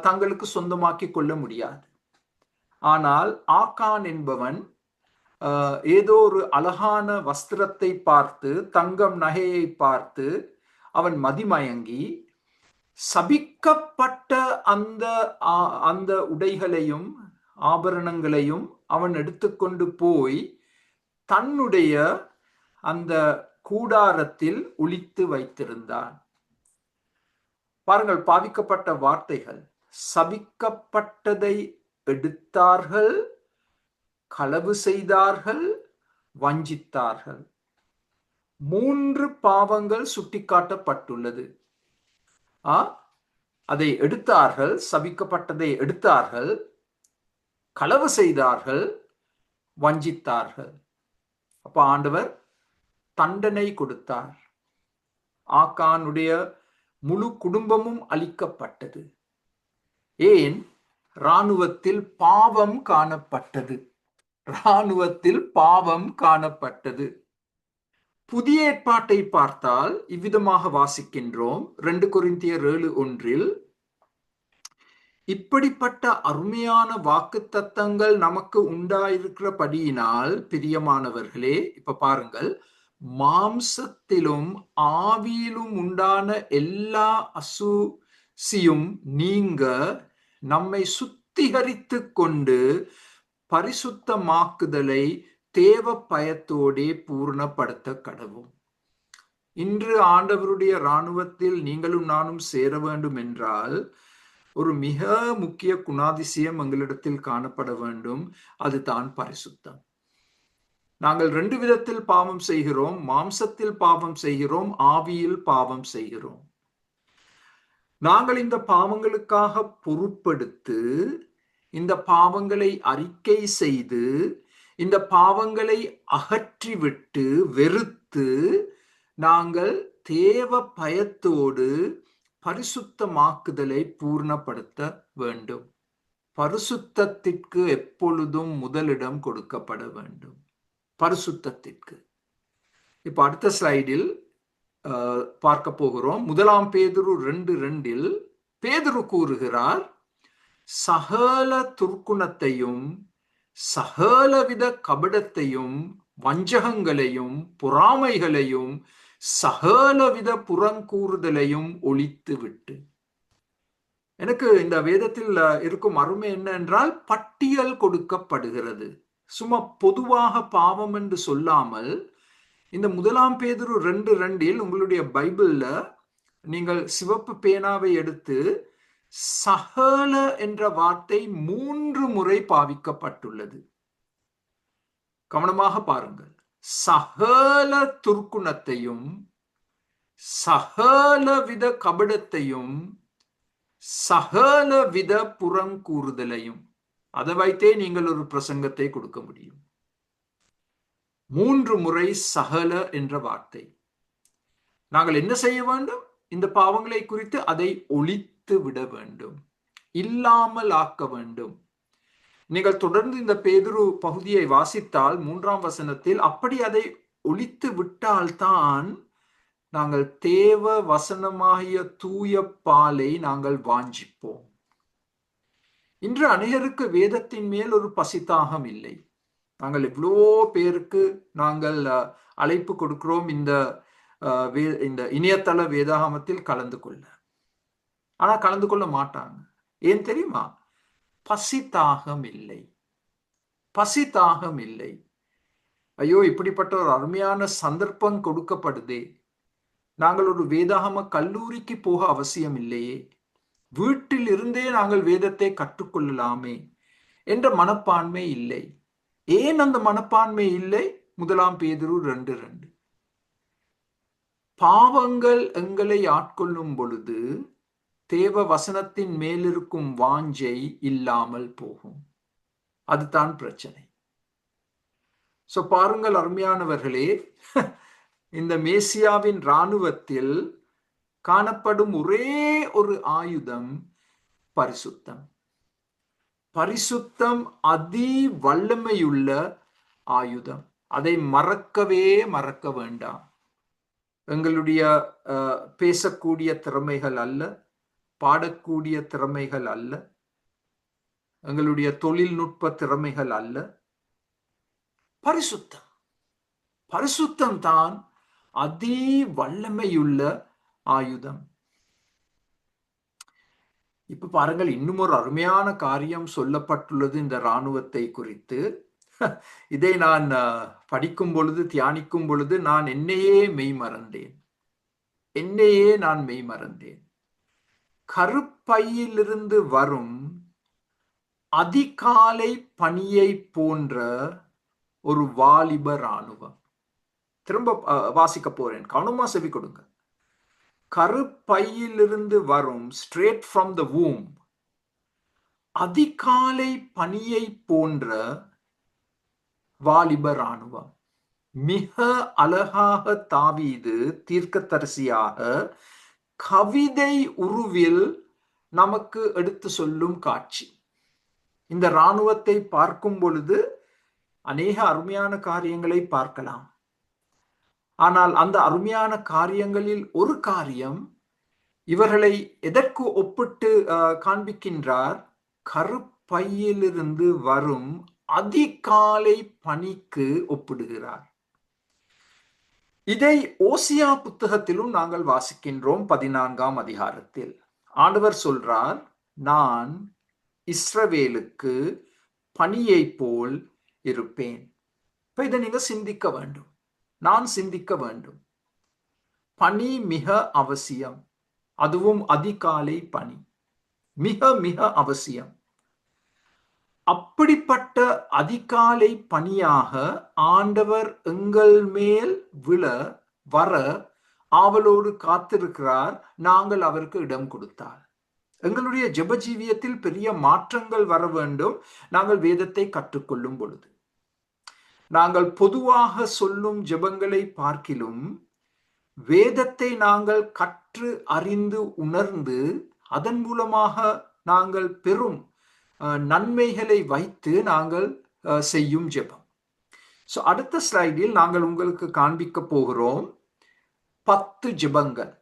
தங்களுக்கு சொந்தமாக்கி கொள்ள முடியாது. ஆனால் ஆகான் என்பவன் ஏதோ ஒரு அழகான வஸ்திரத்தை பார்த்து, தங்கம் நகையை பார்த்து அவன் மதிமயங்கி சபிக்கப்பட்ட அந்த உடைகளையும் ஆபரணங்களையும் அவன் எடுத்துக்கொண்டு போய் தன்னுடைய அந்த கூடாரத்தில் ஒளித்து வைத்திருந்தான். பாருங்கள், பாவிக்கப்பட்ட வார்த்தைகள். சபிக்கப்பட்டதை எடுத்தார்கள், களவு செய்தார்கள், வஞ்சித்தார்கள். 3 பாவங்கள் சுட்டிக்காட்டப்பட்டுள்ளது. அதை எடுத்தார்கள், சபிக்கப்பட்டதை எடுத்தார்கள், களவு செய்தார்கள், வஞ்சித்தார்கள். அப்ப ஆண்டவர் தண்டனை கொடுத்தார். ஆகானுடைய முழு குடும்பமும் அழிக்கப்பட்டது. ஏன்? இராணுவத்தில் பாவம் காணப்பட்டது. இராணுவத்தில் பாவம் காணப்பட்டது. புதிய ஏற்பாட்டை பார்த்தால் இவ்விதமாக வாசிக்கின்றோம். 2 கொரிந்தியர் 7:1 இப்படிப்பட்ட அருமையான வாக்குத்தத்தங்கள் நமக்கு உண்டாயிருக்கிறபடியினால் பிரியமானவர்களே, இப்ப பாருங்கள், மாம்சத்திலும் ஆவியிலும் உண்டான எல்லா அசூசியும் நீங்க நம்மை சுத்திகரித்து கொண்டு பரிசுத்தமாக்குதலை தேவ பயத்தோடே பூர்ணப்படுத்த கடவும். இன்று ஆண்டவருடைய இராணுவத்தில் நீங்களும் நானும் சேர வேண்டும் என்றால் ஒரு மிக முக்கிய குணாதிசயம் எங்களிடத்தில் காணப்பட வேண்டும். அதுதான் பரிசுத்தம். நாங்கள் 2 விதத்தில் பாவம் செய்கிறோம். மாம்சத்தில் பாவம் செய்கிறோம், ஆவியில் பாவம் செய்கிறோம். நாங்கள் இந்த பாவங்களுக்காக பொறுப்பெடுத்து, இந்த பாவங்களை அறிக்கை செய்து, இந்த பாவங்களை அகற்றிவிட்டு வெறுத்து நாங்கள் தேவ பயத்தோடு பரிசுத்தமாக்குதலை பூர்ணப்படுத்த வேண்டும். பரிசுத்தத்திற்கு எப்பொழுதும் முதலிடம் கொடுக்கப்பட வேண்டும். பரிசுத்தத்திற்கு. இப்ப அடுத்த ஸ்லைடில் பார்க்க போகிறோம். 1 பேதுரு 2:2 பேதுரு கூறுகிறார், சகல துர்க்குணத்தையும் சகலவித கபடத்தையும் வஞ்சகங்களையும் பொறாமைகளையும் சகலவித புறங்கூறுதலையும் ஒழித்து விட்டு. எனக்கு இந்த வேதத்தில் இருக்கும் அருமை என்ன என்றால், பட்டியல் கொடுக்கப்படுகிறது. சும்மா பொதுவாக பாவம் என்று சொல்லாமல், இந்த 1 பேதுரு 2:2 உங்களுடைய பைபிள்ல நீங்கள் சிவப்பு பேனாவை எடுத்து சகல என்ற வார்த்தை 3 முறை பாவிக்கப்பட்டுள்ளது. கவனமாக பாருங்கள். சகல துர்க்குணத்தையும் சகலவித கபடத்தையும் சகலவித புறங்கூறுதலையும். அதை வைத்தே நீங்கள் ஒரு பிரசங்கத்தை கொடுக்க முடியும். 3 முறை சகல என்ற வார்த்தை. நாங்கள் என்ன செய்ய வேண்டும்? இந்த பாவங்களை குறித்து அதை ஒழித்து விட வேண்டும், இல்லாமல் ஆக்க வேண்டும். நீங்கள் தொடர்ந்து இந்த பேதுரு பகுதியை வாசித்தால் 3ஆம் வசனத்தில் அப்படி அதை ஒழித்து விட்டால்தான் நாங்கள் தேவ வசனமாகிய தூய பாலை நாங்கள் வாஞ்சிப்போம். இன்று அநேகருக்கு வேதத்தின் மேல் ஒரு பசித்தாகம் இல்லை. நாங்கள் எவ்வளோ பேருக்கு நாங்கள் அழைப்பு கொடுக்கிறோம் இந்த இணையதள வேதாகமத்தில் கலந்து கொள்ள. ஆனா கலந்து கொள்ள மாட்டாங்க. ஏன் தெரியுமா? பசித்தாகம் இல்லை. பசித்தாகம் இல்லை. ஐயோ, இப்படிப்பட்ட ஒரு அருமையான சந்தர்ப்பம் கொடுக்கப்படுதே, நாங்கள் ஒரு வேதாகம கல்லூரிக்கு போக அவசியம் இல்லையே, வீட்டில் இருந்தே நாங்கள் வேதத்தை கற்றுக்கொள்ளலாமே என்ற மனப்பான்மை இல்லை. ஏன் அந்த மனப்பான்மை இல்லை? 1 பேதுரு 2:2, பாவங்கள் எங்களை ஆட்கொள்ளும் பொழுது தேவ வசனத்தின் மேலிருக்கும் வாஞ்சை இல்லாமல் போகும். அதுதான் பிரச்சனை. சோ பாருங்கள் அருமையானவர்களே, இந்த மேசியாவின் இராணுவத்தில் காணப்படும் ஒரே ஒரு ஆயுதம் பரிசுத்தம். பரிசுத்தம் அதி வல்லமையுள்ள ஆயுதம். அதை மறக்க வேண்டாம். எங்களுடைய பேசக்கூடிய திறமைகள் அல்ல, பாடக்கூடிய திறமைகள் அல்ல, எங்களுடைய தொழில்நுட்ப திறமைகள் அல்ல, பரிசுத்தம். பரிசுத்தம் தான் அதி வல்லமையுள்ள ஆயுதம். இப்ப பாருங்கள், இன்னும் ஒரு அருமையான காரியம் சொல்லப்பட்டுள்ளது இந்த இராணுவத்தை குறித்து. இதை நான் படிக்கும் பொழுது, தியானிக்கும் பொழுது நான் என்னையே மெய்மறந்தேன். கருப்பையிலிருந்து வரும் அதிகாலை பனியை போன்ற ஒரு வாலிப இராணுவம். திரும்ப வாசிக்க போறேன், கவனமா செவி கொடுங்க. கருப்பையிலிருந்து வரும், straight from the womb, அதிகாலை பனியை போன்ற வாலிப இராணுவம். மிக அழகாக தாவீது தீர்க்கதரிசியாக கவிதை உருவில் நமக்கு எடுத்து சொல்லும் காட்சி. இந்த இராணுவத்தை பார்க்கும் பொழுது அநேக அருமையான காரியங்களை பார்க்கலாம். ஆனால் அந்த அருமையான காரியங்களில் ஒரு காரியம் இவர்களை எதற்கு ஒப்பிட்டு காண்பிக்கின்றார்? கருப்பையிலிருந்து வரும் அதிகாலை பனிக்கு ஒப்பிடுகிறார். இதை ஓசியா புத்தகத்திலும் நாங்கள் வாசிக்கின்றோம். 14ஆம் அதிகாரத்தில் ஆண்டவர் சொல்றார், நான் இஸ்ரவேலுக்கு பனியை போல் இருப்பேன். இப்ப இதை நீங்க சிந்திக்க வேண்டும், நான் சிந்திக்க வேண்டும். பனி மிக அவசியம், அதுவும் அதிகாலை பனி மிக மிக அவசியம். அப்படிப்பட்ட அதிகாலை பனியாக ஆண்டவர் எங்கள் மேல் வர ஆவலோடு காத்திருக்கிறார். நாங்கள் அவருக்கு இடம் கொடுத்தார். எங்களுடைய ஜெப ஜீவியத்தில் பெரிய மாற்றங்கள் வர வேண்டும். நாங்கள் வேதத்தை கற்றுக்கொள்ளும் பொழுது நாங்கள் பொதுவாக சொல்லும் ஜெபங்களை பார்க்கிலும் வேதத்தை நாங்கள் கற்று அறிந்து உணர்ந்து அதன் மூலமாக நாங்கள் பெறும் நன்மைகளை வைத்து நாங்கள் செய்யும் ஜெபம். ஸோ அடுத்த ஸ்லைடில் நாங்கள் உங்களுக்கு காண்பிக்க போகிறோம் 10 ஜெபங்கள்.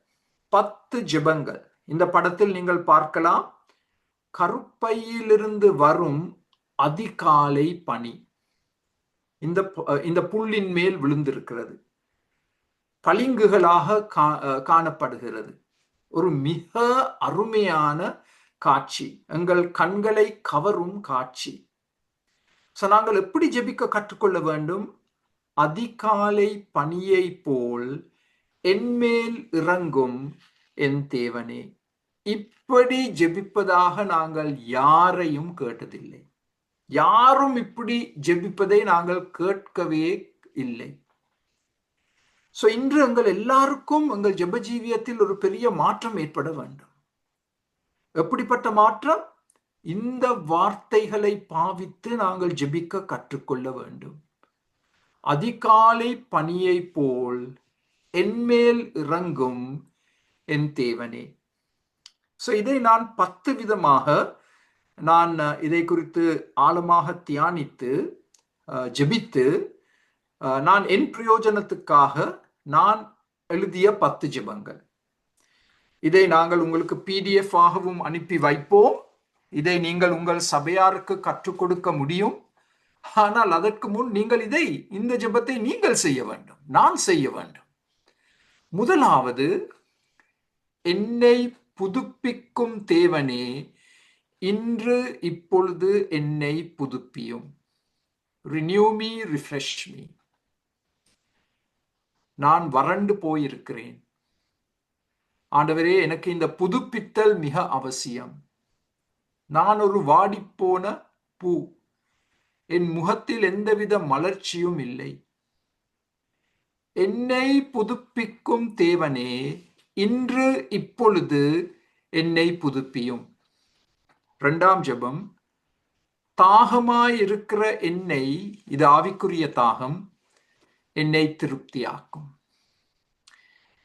10 ஜெபங்கள் இந்த படத்தில் நீங்கள் பார்க்கலாம். கருப்பையிலிருந்து வரும் அதிகாலை பனி இந்த புல்லின் மேல் விழுந்திருக்கிறது, பளிங்குகளாக காணப்படுகிறது. ஒரு மிக அருமையான காட்சி, எங்கள் கண்களை கவரும் காட்சி. நாங்கள் எப்படி ஜெபிக்க கற்றுக்கொள்ள வேண்டும்? அதிகாலை பனியை போல் என்மேல் இறங்கும் என் தேவனே. இப்படி ஜெபிப்பதாக நாங்கள் யாரையும் கேட்டதில்லை. யாரும் இப்படி ஜெபிப்பதை நாங்கள் கேட்கவே இல்லை. இன்று எங்கள் எல்லாருக்கும் எங்கள் ஜெப ஜீவியத்தில் ஒரு பெரிய மாற்றம் ஏற்பட வேண்டும். எப்படிப்பட்ட மாற்றம்? இந்த வார்த்தைகளை பாவித்து நாங்கள் ஜெபிக்க கற்றுக்கொள்ள வேண்டும். அதிகாலை பனியை போல் என்மேல் இறங்கும் என் தேவனே. இதை நான் 10 விதமாக நான் இதை குறித்து ஆழமாக தியானித்து ஜெபித்து நான் என் பிரயோஜனத்துக்காக நான் எழுதிய 10 ஜெபங்கள். இதை நாங்கள் உங்களுக்கு PDF ஆகவும் அனுப்பி வைப்போம். இதை நீங்கள் உங்கள் சபையாருக்கு கற்றுக் கொடுக்க முடியும். ஆனால் அதற்கு முன் நீங்கள் இந்த ஜெபத்தை நீங்கள் செய்ய வேண்டும், நான் செய்ய வேண்டும். முதலாவது, என்னை புதுப்பிக்கும் தேவனே, இன்று இப்பொழுது என்னை புதுப்பியும். Renew me, refresh me. நான் வறண்டு போயிருக்கிறேன். ஆண்டவரே, எனக்கு இந்த புதுப்பித்தல் மிக அவசியம். நான் ஒரு வாடிப்போன பூ. என் முகத்தில் எந்தவித மலர்ச்சியும் இல்லை. என்னை புதுப்பிக்கும் தேவனே, இன்று இப்பொழுது என்னை புதுப்பியும். 2ஆம் ஜெபம், தாகமாயிருக்கிற என்னை, இது ஆவிக்குரிய தாகம், என்னை திருப்தியாக்கும்.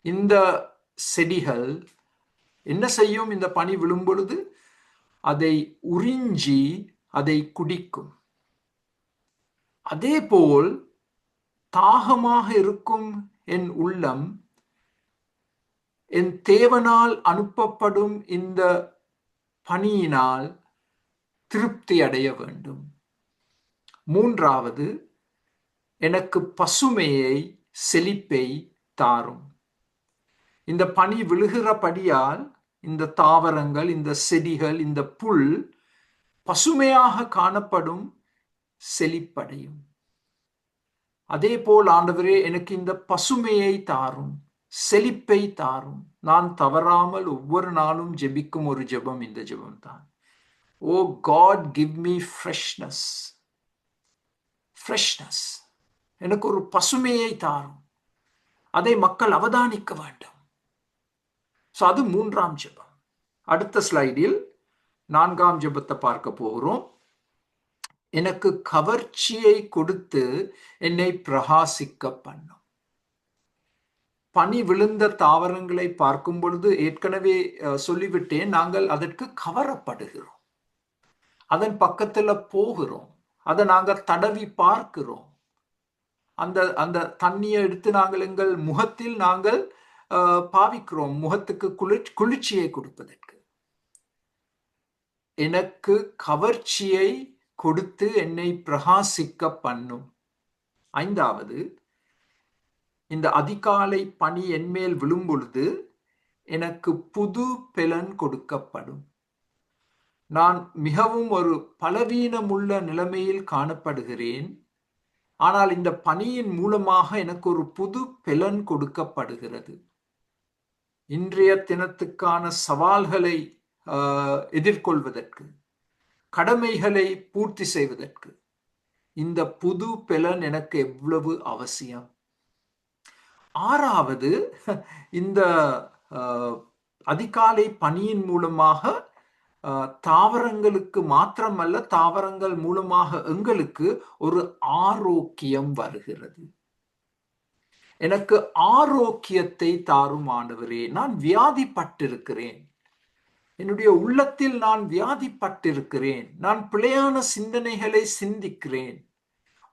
இந்த செடிகள் என்ன செய்யும்? இந்த பனி விழும் பொழுது அதை உறிஞ்சி அதை குடிக்கும். அதேபோல் தாகமாக இருக்கும் என் உள்ளம் என் தேவனால் அனுப்பப்படும் இந்த பனியினால் திருப்தி அடைய வேண்டும். 3வது, எனக்கு பசுமையை, செழிப்பை தாரும். இந்த பனி விழுகிறபடியால் இந்த தாவரங்கள், இந்த செடிகள், இந்த புல் பசுமையாக காணப்படும், செழிப்படையும். அதே போல் ஆண்டவரே, எனக்கு இந்த பசுமையை தாரும், செழிப்பை தாரும். நான் தவறாமல் ஒவ்வொரு நாளும் ஜெபிக்கும் ஒரு ஜெபம் இந்த ஜெபம் தான். Oh God, give me freshness. Freshness, எனக்கு ஒரு பசுமையை தாரும். அதை மக்கள் அவதானிக்க வேண்டும். அது 3ஆம் ஜெபம். அடுத்த ஸ்லைடில் 4ஆம் ஜெபத்தை பார்க்க போகிறோம். எனக்கு கவர்ச்சியை கொடுத்து என்னை பிரகாசிக்க பண்ணும். பனி விழுந்த தாவரங்களை பார்க்கும் பொழுது ஏற்கனவே சொல்லிவிட்டேன், நாங்கள் அதற்கு கவரப்படுகிறோம். அதன் பக்கத்துல போகிறோம், அதை நாங்கள் தடவி பார்க்கிறோம். அந்த தண்ணியை எடுத்து நாங்கள் எங்கள் முகத்தில் நாங்கள் பாவிக்கிறோம், முகத்துக்கு குளிர்ச்சியை கொடுப்பதற்கு. எனக்கு கவர்ச்சியை கொடுத்து என்னை பிரகாசிக்க பண்ணும். 5வது, இந்த அதிகாலை பனி என்மேல் விழும் பொழுது எனக்கு புது பெலன் கொடுக்கப்படும். நான் மிகவும் ஒரு பலவீனமுள்ள நிலைமையில் காணப்படுகிறேன். ஆனால் இந்த பனியின் மூலமாக எனக்கு ஒரு புது பெலன் கொடுக்கப்படுகிறது. இன்றைய தினத்துக்கான சவால்களை எதிர்கொள்வதற்கு, கடமைகளை பூர்த்தி செய்வதற்கு இந்த புது பெலன் எனக்கு எவ்வளவு அவசியம். 6வது, இந்த அதிகாலை பனியின் மூலமாக தாவரங்களுக்கு மாத்திரமல்ல, தாவரங்கள் மூலமாக எங்களுக்கு ஒரு ஆரோக்கியம் வருகிறது. எனக்கு ஆரோக்கியத்தை தாரும் ஆண்டவரே. நான் வியாதிப்பட்டிருக்கிறேன், என்னுடைய உள்ளத்தில் நான் வியாதிப்பட்டிருக்கிறேன். நான் பிழையான சிந்தனைகளை சிந்திக்கிறேன்.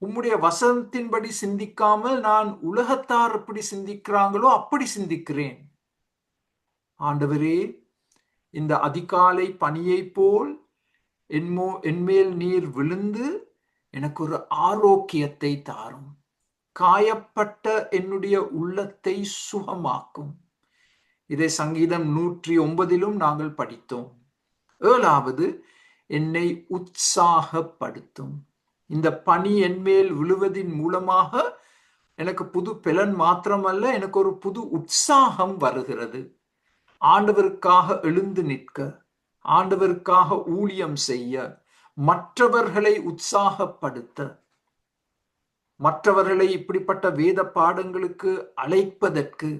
உம்முடைய வசனத்தின்படி சிந்திக்காமல் நான் உலகத்தார் எப்படி சிந்திக்கிறாங்களோ அப்படி சிந்திக்கிறேன். ஆண்டவரே, இந்த அதிகாலை பனியை போல் என்மேல் நீர் விழுந்து எனக்கு ஒரு ஆரோக்கியத்தை தாரும். காயப்பட்ட என்னுடைய உள்ளத்தை சுகமாக்கும். இதை சங்கீதம் 109 நாங்கள் படித்தோம். 7வது, என்னை உற்சாகப்படுத்தும். இந்த பனி என்மேல் விழுவதின் மூலமாக எனக்கு புது பெலன் மாத்திரமல்ல, எனக்கு ஒரு புது உற்சாகம் வருகிறது. ஆண்டவருக்காக எழுந்து நிற்க, ஆண்டவருக்காக ஊழியம் செய்ய, மற்றவர்களை உற்சாகப்படுத்த, மற்றவர்களை இப்படிப்பட்ட வேத பாடங்களுக்கு அழைப்பதற்கு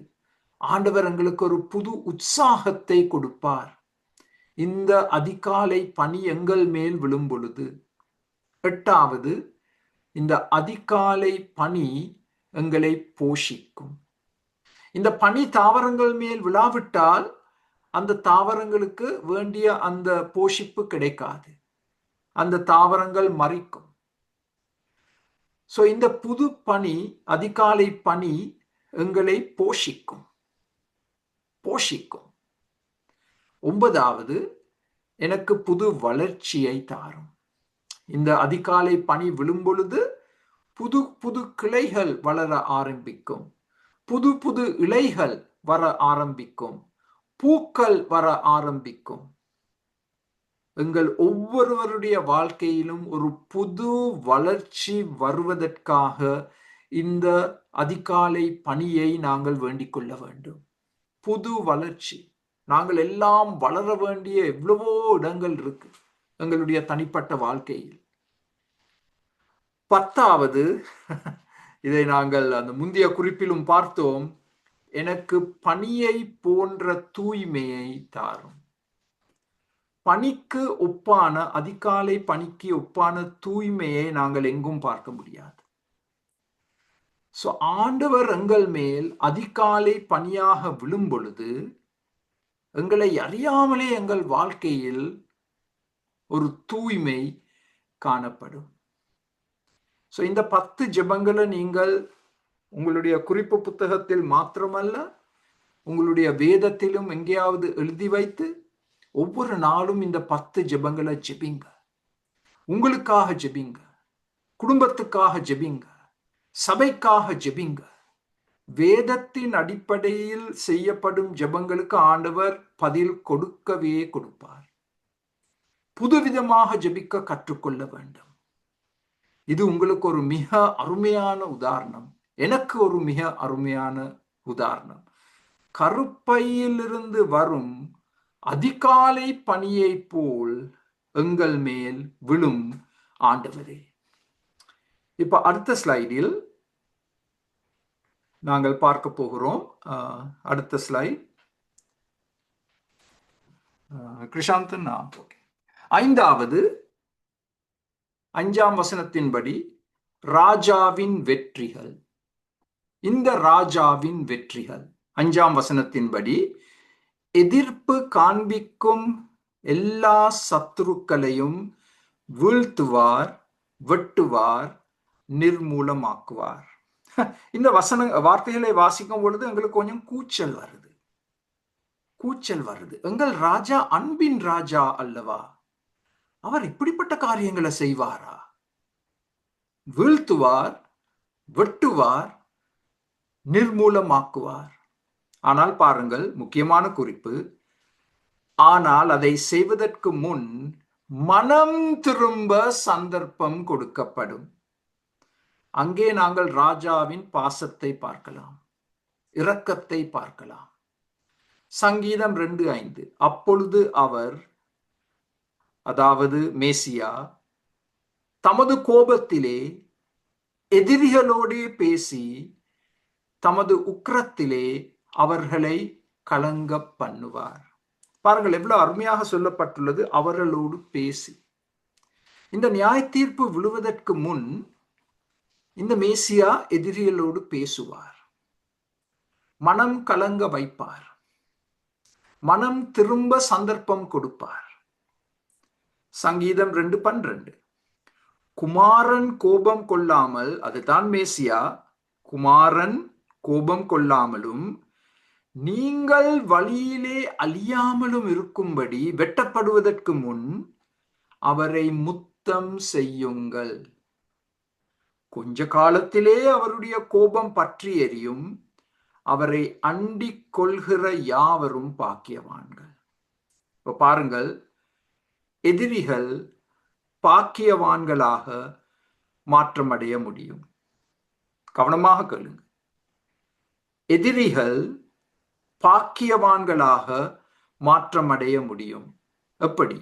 ஆண்டவர் எங்களுக்கு ஒரு புது உற்சாகத்தை கொடுப்பார் இந்த அதிகாலை பனி எங்கள் மேல் விழும் பொழுது. 8வது, இந்த அதிகாலை பனி எங்களை போஷிக்கும். இந்த பனி தாவரங்கள் மேல் விழாவிட்டால் அந்த தாவரங்களுக்கு வேண்டிய அந்த போஷிப்பு கிடைக்காது, அந்த தாவரங்கள் மறிக்கும். சோ இந்த புது பணி, அதிகாலை பணி எங்களை போஷிக்கும். 9வது, எனக்கு புது வளர்ச்சியை தாரும். இந்த அதிகாலை பனி விழும் பொழுது புது புது கிளைகள் வளர ஆரம்பிக்கும், புது புது இலைகள் வர ஆரம்பிக்கும், பூக்கள் வர ஆரம்பிக்கும். எங்கள் ஒவ்வொருவருடைய வாழ்க்கையிலும் ஒரு புது வளர்ச்சி வருவதற்காக இந்த அதிகாலை பணியை நாங்கள் வேண்டிக் கொள்ள வேண்டும். புது வளர்ச்சி. நாங்கள் எல்லாம் வளர வேண்டிய எவ்வளவோ இடங்கள் இருக்கு எங்களுடைய தனிப்பட்ட வாழ்க்கையில். 10வது, இதை நாங்கள் அந்த முந்தைய குறிப்பிலும் பார்த்தோம், எனக்கு பனியை போன்ற தூய்மையை தாரும். பனிக்கு ஒப்பான, அதிகாலை பனிக்கு ஒப்பான தூய்மையை நாங்கள் எங்கும் பார்க்க முடியாது. சோ ஆண்டவர் எங்கள் மேல் அதிகாலை பனியாக விழும் பொழுது எங்களை அறியாமலே எங்கள் வாழ்க்கையில் ஒரு தூய்மை காணப்படும். சோ இந்த 10 ஜெபங்களை நீங்கள் உங்களுடைய குறிப்பு புத்தகத்தில் மாத்திரமல்ல, உங்களுடைய வேதத்திலும் எங்கேயாவது எழுதி வைத்து ஒவ்வொரு நாளும் இந்த 10 ஜெபங்களை ஜெபிங்க. உங்களுக்காக ஜெபிங்க, குடும்பத்துக்காக ஜெபிங்க, சபைக்காக ஜெபிங்க. வேதத்தின் அடிப்படையில் செய்யப்படும் ஜெபங்களுக்கு ஆண்டவர் பதில் கொடுக்கவே கொடுப்பார். புதுவிதமாக ஜெபிக்க கற்றுக்கொள்ள வேண்டும். இது உங்களுக்கு ஒரு மிக அருமையான உதாரணம், எனக்கு ஒரு மிக அருமையான உதாரணம். கருப்பையிலிருந்து வரும் அதிகாலை பனியை போல் எங்கள் மேல் விழும் ஆண்டவரே. இப்ப அடுத்த ஸ்லைடில் நாங்கள் பார்க்க போகிறோம். அடுத்த ஸ்லைட் கிருஷாந்தன். 5ஆம் வசனத்தின்படி ராஜாவின் வெற்றிகள். இந்த ராஜாவின் வெற்றிகள் 5ஆம் வசனத்தின்படி எதிர்ப்பு காண்பிக்கும் எல்லா சத்துருக்களையும் வீழ்த்துவார், வெட்டுவார், நிர்மூலமாக்குவார். இந்த வார்த்தைகளை வாசிக்கும் பொழுது எங்களுக்கு கொஞ்சம் கூச்சல் வருது. எங்கள் ராஜா அன்பின் ராஜா அல்லவா? அவர் இப்படிப்பட்ட காரியங்களை செய்வாரா? வீழ்த்துவார், வெட்டுவார், நிர்மூலமாக்குவார். ஆனால் பாருங்கள், முக்கியமான குறிப்பு, ஆனால் அதை செய்வதற்கு முன் மனம் திரும்ப சந்தர்ப்பம் கொடுக்கப்படும். அங்கே நாங்கள் ராஜாவின் பாசத்தை பார்க்கலாம், இரக்கத்தை பார்க்கலாம். சங்கீதம் 2:5, அப்பொழுது அவர், அதாவது மேசியா, தமது கோபத்திலே எதிரிகளோடு பேசி தமது உக்கிரத்திலே அவர்களை கலங்க பண்ணுவார். பாருங்கள் எவ்வளவு அருமையாக சொல்லப்பட்டுள்ளது, அவர்களோடு பேசி. இந்த நியாய தீர்ப்பு விழுவதற்கு முன் இந்த மேசியா எதிரிகளோடு பேசுவார், மனம் கலங்க வைப்பார், மனம் திரும்ப சந்தர்ப்பம் கொடுப்பார். சங்கீதம் 2:12, குமாரன் கோபம் கொள்ளாமல், அதுதான் மேசியா, குமாரன் கோபம் கொள்ளாமலும் நீங்கள் வழியிலே அழியாமலும் இருக்கும்படி வெட்டப்படுவதற்கு முன் அவரை முத்தம் செய்யுங்கள். கொஞ்ச காலத்திலே அவருடைய கோபம் பற்றி எரியும், அவரை அண்டிக் கொள்கிற யாவரும் பாக்கியவான்கள். இப்ப பாருங்கள், எதிரிகள் பாக்கியவான்களாக மாற்றமடைய முடியும். கவனமாக கேளுங்க. எதிரிகள் பாக்கியவான்களாக மாற்றமடைய முடியும். எப்படி?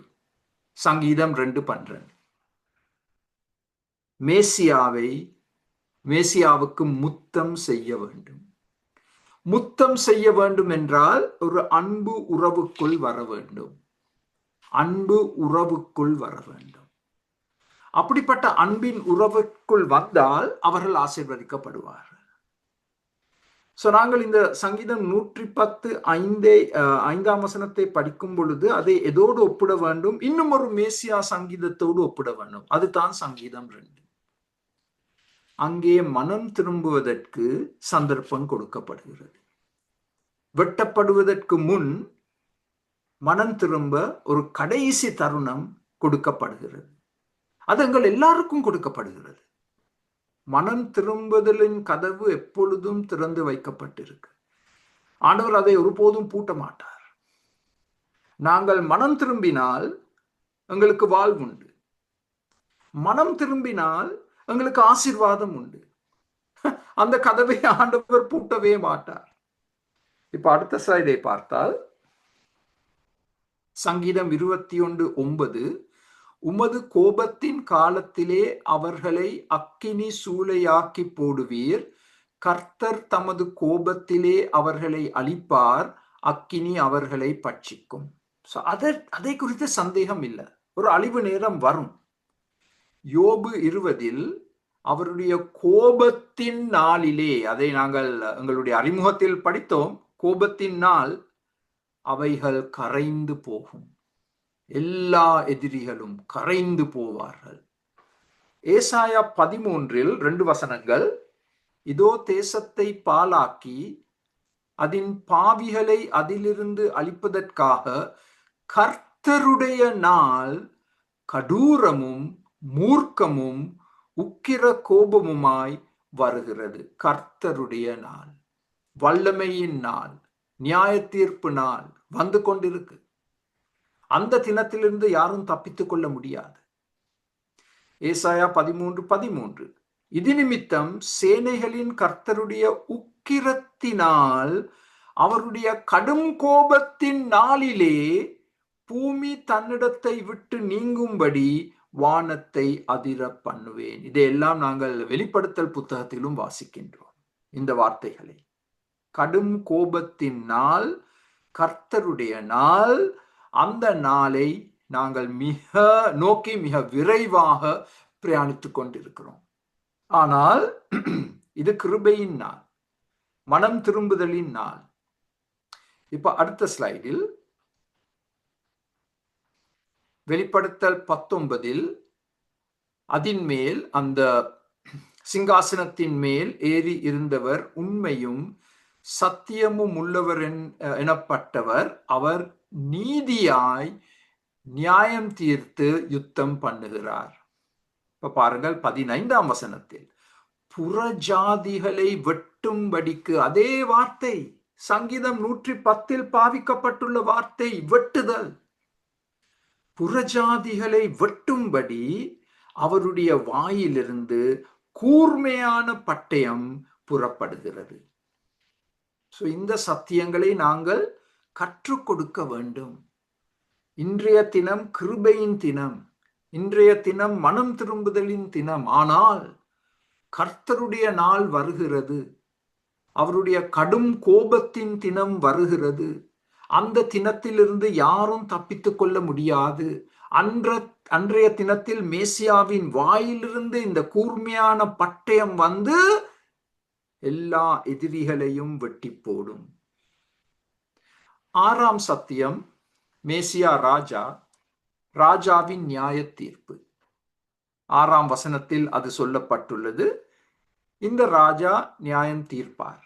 சங்கீதம் 2:12, மேசியாவுக்கு முத்தம் செய்ய வேண்டும். முத்தம் செய்ய வேண்டும் என்றால் ஒரு அன்பு உறவுக்குள் வர வேண்டும். அன்பு உறவுக்குள் வர வேண்டும். அப்படிப்பட்ட அன்பின் உறவுக்குள் வந்தால் அவர்கள் ஆசீர்வதிக்கப்படுவார்கள். சோ நாங்கள் இந்த சங்கீதம் 110:5ஆம் வசனத்தை படிக்கும் பொழுது அதை எதோடு ஒப்பிட வேண்டும்? இன்னும் ஒரு மேசியா சங்கீதத்தோடு ஒப்பிட வேண்டும். அதுதான் சங்கீதம் 2. அங்கே மனம் திரும்புவதற்கு சந்தர்ப்பம் கொடுக்கப்படுகிறது. வெட்டப்படுவதற்கு முன் மனம் திரும்ப ஒரு கடைசி தருணம் கொடுக்கப்படுகிறது. அது எங்கள் எல்லாருக்கும் கொடுக்கப்படுகிறது. மனம் திரும்புதலின் கதவு எப்பொழுதும் திறந்து வைக்கப்பட்டிருக்கு. ஆண்டவர் அதை ஒருபோதும் பூட்ட மாட்டார். நாங்கள் மனம் திரும்பினால் எங்களுக்கு வாழ்வு உண்டு. மனம் திரும்பினால் எங்களுக்கு ஆசீர்வாதம் உண்டு. அந்த கதவை ஆண்டவர் பூட்டவே மாட்டார். இப்ப அடுத்த ஸ்லைடை பார்த்தால் சங்கீதம் 21:9, உமது கோபத்தின் காலத்திலே அவர்களை அக்கினி சூளையாக்கி போடுவீர், கர்த்தர் தமது கோபத்திலே அவர்களை அழிப்பார், அக்கினி அவர்களை பட்சிக்கும். அதை குறித்த சந்தேகம் இல்லை. ஒரு அழிவு நேரம் வரும். யோபு 20 அவருடைய கோபத்தின் நாளிலே, அதை நாங்கள் எங்களுடைய அறிமுகத்தில் படித்தோம், கோபத்தின் நாள் அவைகள் கரைந்து போகும், எல்லா எதிரிகளும் கரைந்து போவார்கள். ஏசாயா 13 2 வசனங்கள், இதோ தேசத்தை பாழாக்கி அதன் பாவிகளை அதிலிருந்து அழிப்பதற்காக கர்த்தருடைய நாள் கடூரமும் மூர்க்கமும் உக்கிர கோபமுமாய் வருகிறது. கர்த்தருடைய நாள், வல்லமையின் நாள், நியாய தீர்ப்பு நாள் வந்து கொண்டிருக்கு. அந்த தினத்திலிருந்து யாரும் தப்பித்துக் கொள்ள முடியாது. ஏசாயா 13:13, இது நிமித்தம் சேனைகளின் கர்த்தருடைய உக்கிரத்தினால், அவருடைய கடும் கோபத்தின் நாளிலே பூமி தன்னிடத்தை விட்டு நீங்கும்படி வானத்தை அதிர பண்ணுவேன். இதையெல்லாம் நாங்கள் வெளிப்படுத்தல் புத்தகத்திலும் வாசிக்கின்றோம். இந்த வார்த்தைகளை, கடும் கோபத்தின் நாள், கர்த்தருடைய நாள், அந்த நாளை நாங்கள் நோக்கி மிக விரைவாக பிரயாணித்துக் கொண்டிருக்கிறோம். ஆனால் இது கிருபையின் நாள், மனம் திரும்புதலின் நாள். இப்ப அடுத்த ஸ்லைடில் வெளிப்படுத்தல் 19 அதின் மேல், அந்த சிங்காசனத்தின் மேல் ஏறி இருந்தவர் உண்மையும் சத்தியமும் உள்ளவர் எனப்பட்டவர். அவர் நீதியாய் நியாயம் தீர்த்து யுத்தம் பண்ணுகிறார். இப்ப பாருங்கள் 15ஆம் வசனத்தில், புறஜாதிகளை வெட்டும்படிக்கு, அதே வார்த்தை சங்கீதம் 110 பாவிக்கப்பட்டுள்ள வார்த்தை, வெட்டுதல். புறஜாதிகளை வெட்டும்படி அவருடைய வாயிலிருந்து கூர்மையான பட்டயம் புறப்படுகிறது. இந்த சத்தியங்களை நாங்கள் கற்றுக் கொடுக்க வேண்டும். இன்றைய தினம் கிருபையின் தினம், இன்றைய தினம் மனம் திரும்புதலின் தினம். ஆனால் கர்த்தருடைய நாள் வருகிறது, அவருடைய கடும் கோபத்தின் தினம் வருகிறது. அந்த தினத்திலிருந்து யாரும் தப்பித்துக் கொள்ள முடியாது. அன்றைய தினத்தில் மேசியாவின் வாயிலிருந்து இந்த கூர்மையான பட்டயம் வந்து எல்லா எதிரிகளையும் வெட்டி போடும். 6ஆம் சத்தியம், மேசியா ராஜாவின் நியாய தீர்ப்பு. 6ஆம் வசனத்தில் அது சொல்லப்பட்டுள்ளது. இந்த ராஜா நியாயம் தீர்ப்பார்,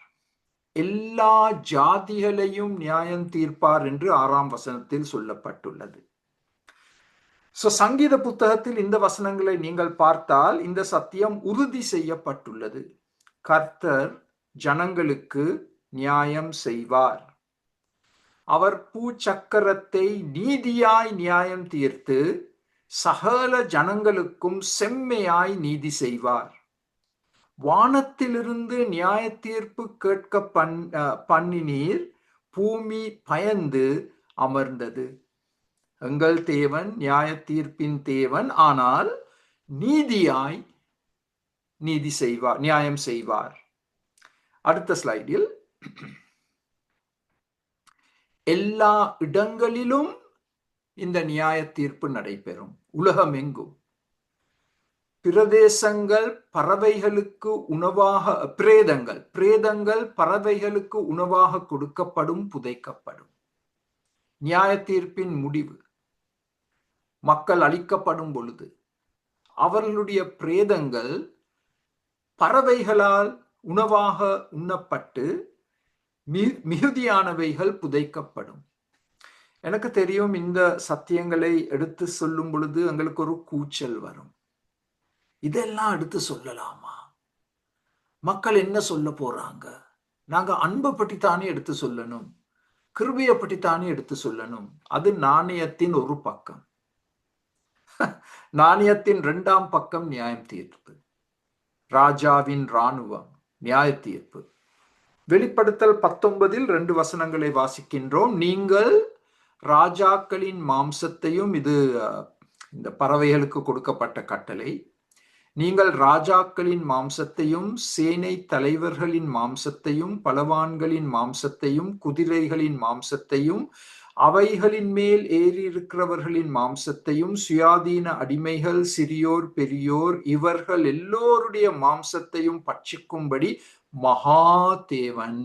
எல்லா ஜாதிகளையும் நியாயம் தீர்ப்பார் என்று 6ஆம் வசனத்தில் சொல்லப்பட்டுள்ளது. சங்கீத புத்தகத்தில் இந்த வசனங்களை நீங்கள் பார்த்தால் இந்த சத்தியம் உறுதி செய்யப்பட்டுள்ளது. கர்த்தர் ஜனங்களுக்கு நியாயம் செய்வார். அவர் பூச்சக்கரத்தை நீதியாய் நியாயம் தீர்த்து சகல ஜனங்களுக்கும் செம்மையாய் நீதி செய்வார். வானத்திலிருந்து நியாய தீர்ப்பு கேட்க பண்ணினீர், பூமி பயந்து அமர்ந்தது. எங்கள் தேவன் நியாய தீர்ப்பின் தேவன், ஆனால் நீதியாய் நீதி செய்வார், நியாயம் செய்வார். அடுத்த ஸ்லைடில், எல்லா இடங்களிலும் இந்த நியாய தீர்ப்பு நடைபெறும், உலகம் எங்கும். பிரதேசங்கள் பறவைகளுக்கு உணவாக, பிரேதங்கள் பறவைகளுக்கு உணவாக கொடுக்கப்படும், புதைக்கப்படும். நியாய தீர்ப்பின் முடிவு, மக்கள் அழிக்கப்படும் பொழுது அவர்களுடைய பிரேதங்கள் பறவைகளால் உணவாக உண்ணப்பட்டு மிகுதியானவைகள் புதைக்கப்படும். எனக்கு தெரியும், இந்த சத்தியங்களை எடுத்து சொல்லும் பொழுது எங்களுக்கு ஒரு கூச்சல் வரும். இதெல்லாம் எடுத்து சொல்லலாமா? மக்கள் என்ன சொல்ல போறாங்க? நாங்க அன்பை பற்றி தானே எடுத்து சொல்லணும், கிருபையை பற்றி தானே எடுத்து சொல்லணும். அது நாணயத்தின் ஒரு பக்கம். நாணயத்தின் 2ஆம் பக்கம் நியாயம் தீர்ப்பு, ராஜாவின் இராணுவம், நியாய தீர்ப்பு. வெளிப்படுத்தல் 19 2 வசனங்களை வாசிக்கின்றோம். நீங்கள் ராஜாக்களின் மாம்சத்தையும், இது இந்த பறவைகளுக்கு கொடுக்கப்பட்ட கட்டளை, நீங்கள் ராஜாக்களின் மாம்சத்தையும் சேனை தலைவர்களின் மாம்சத்தையும் பலவான்களின் மாம்சத்தையும் குதிரைகளின் மாம்சத்தையும் அவைகளின் மேல் ஏறியிருக்கிறவர்களின் மாம்சத்தையும் சுயாதீன அடிமைகள் சிறியோர் பெரியோர் இவர்கள் எல்லோருடைய மாம்சத்தையும் பட்சிக்கும்படி மகாதேவன்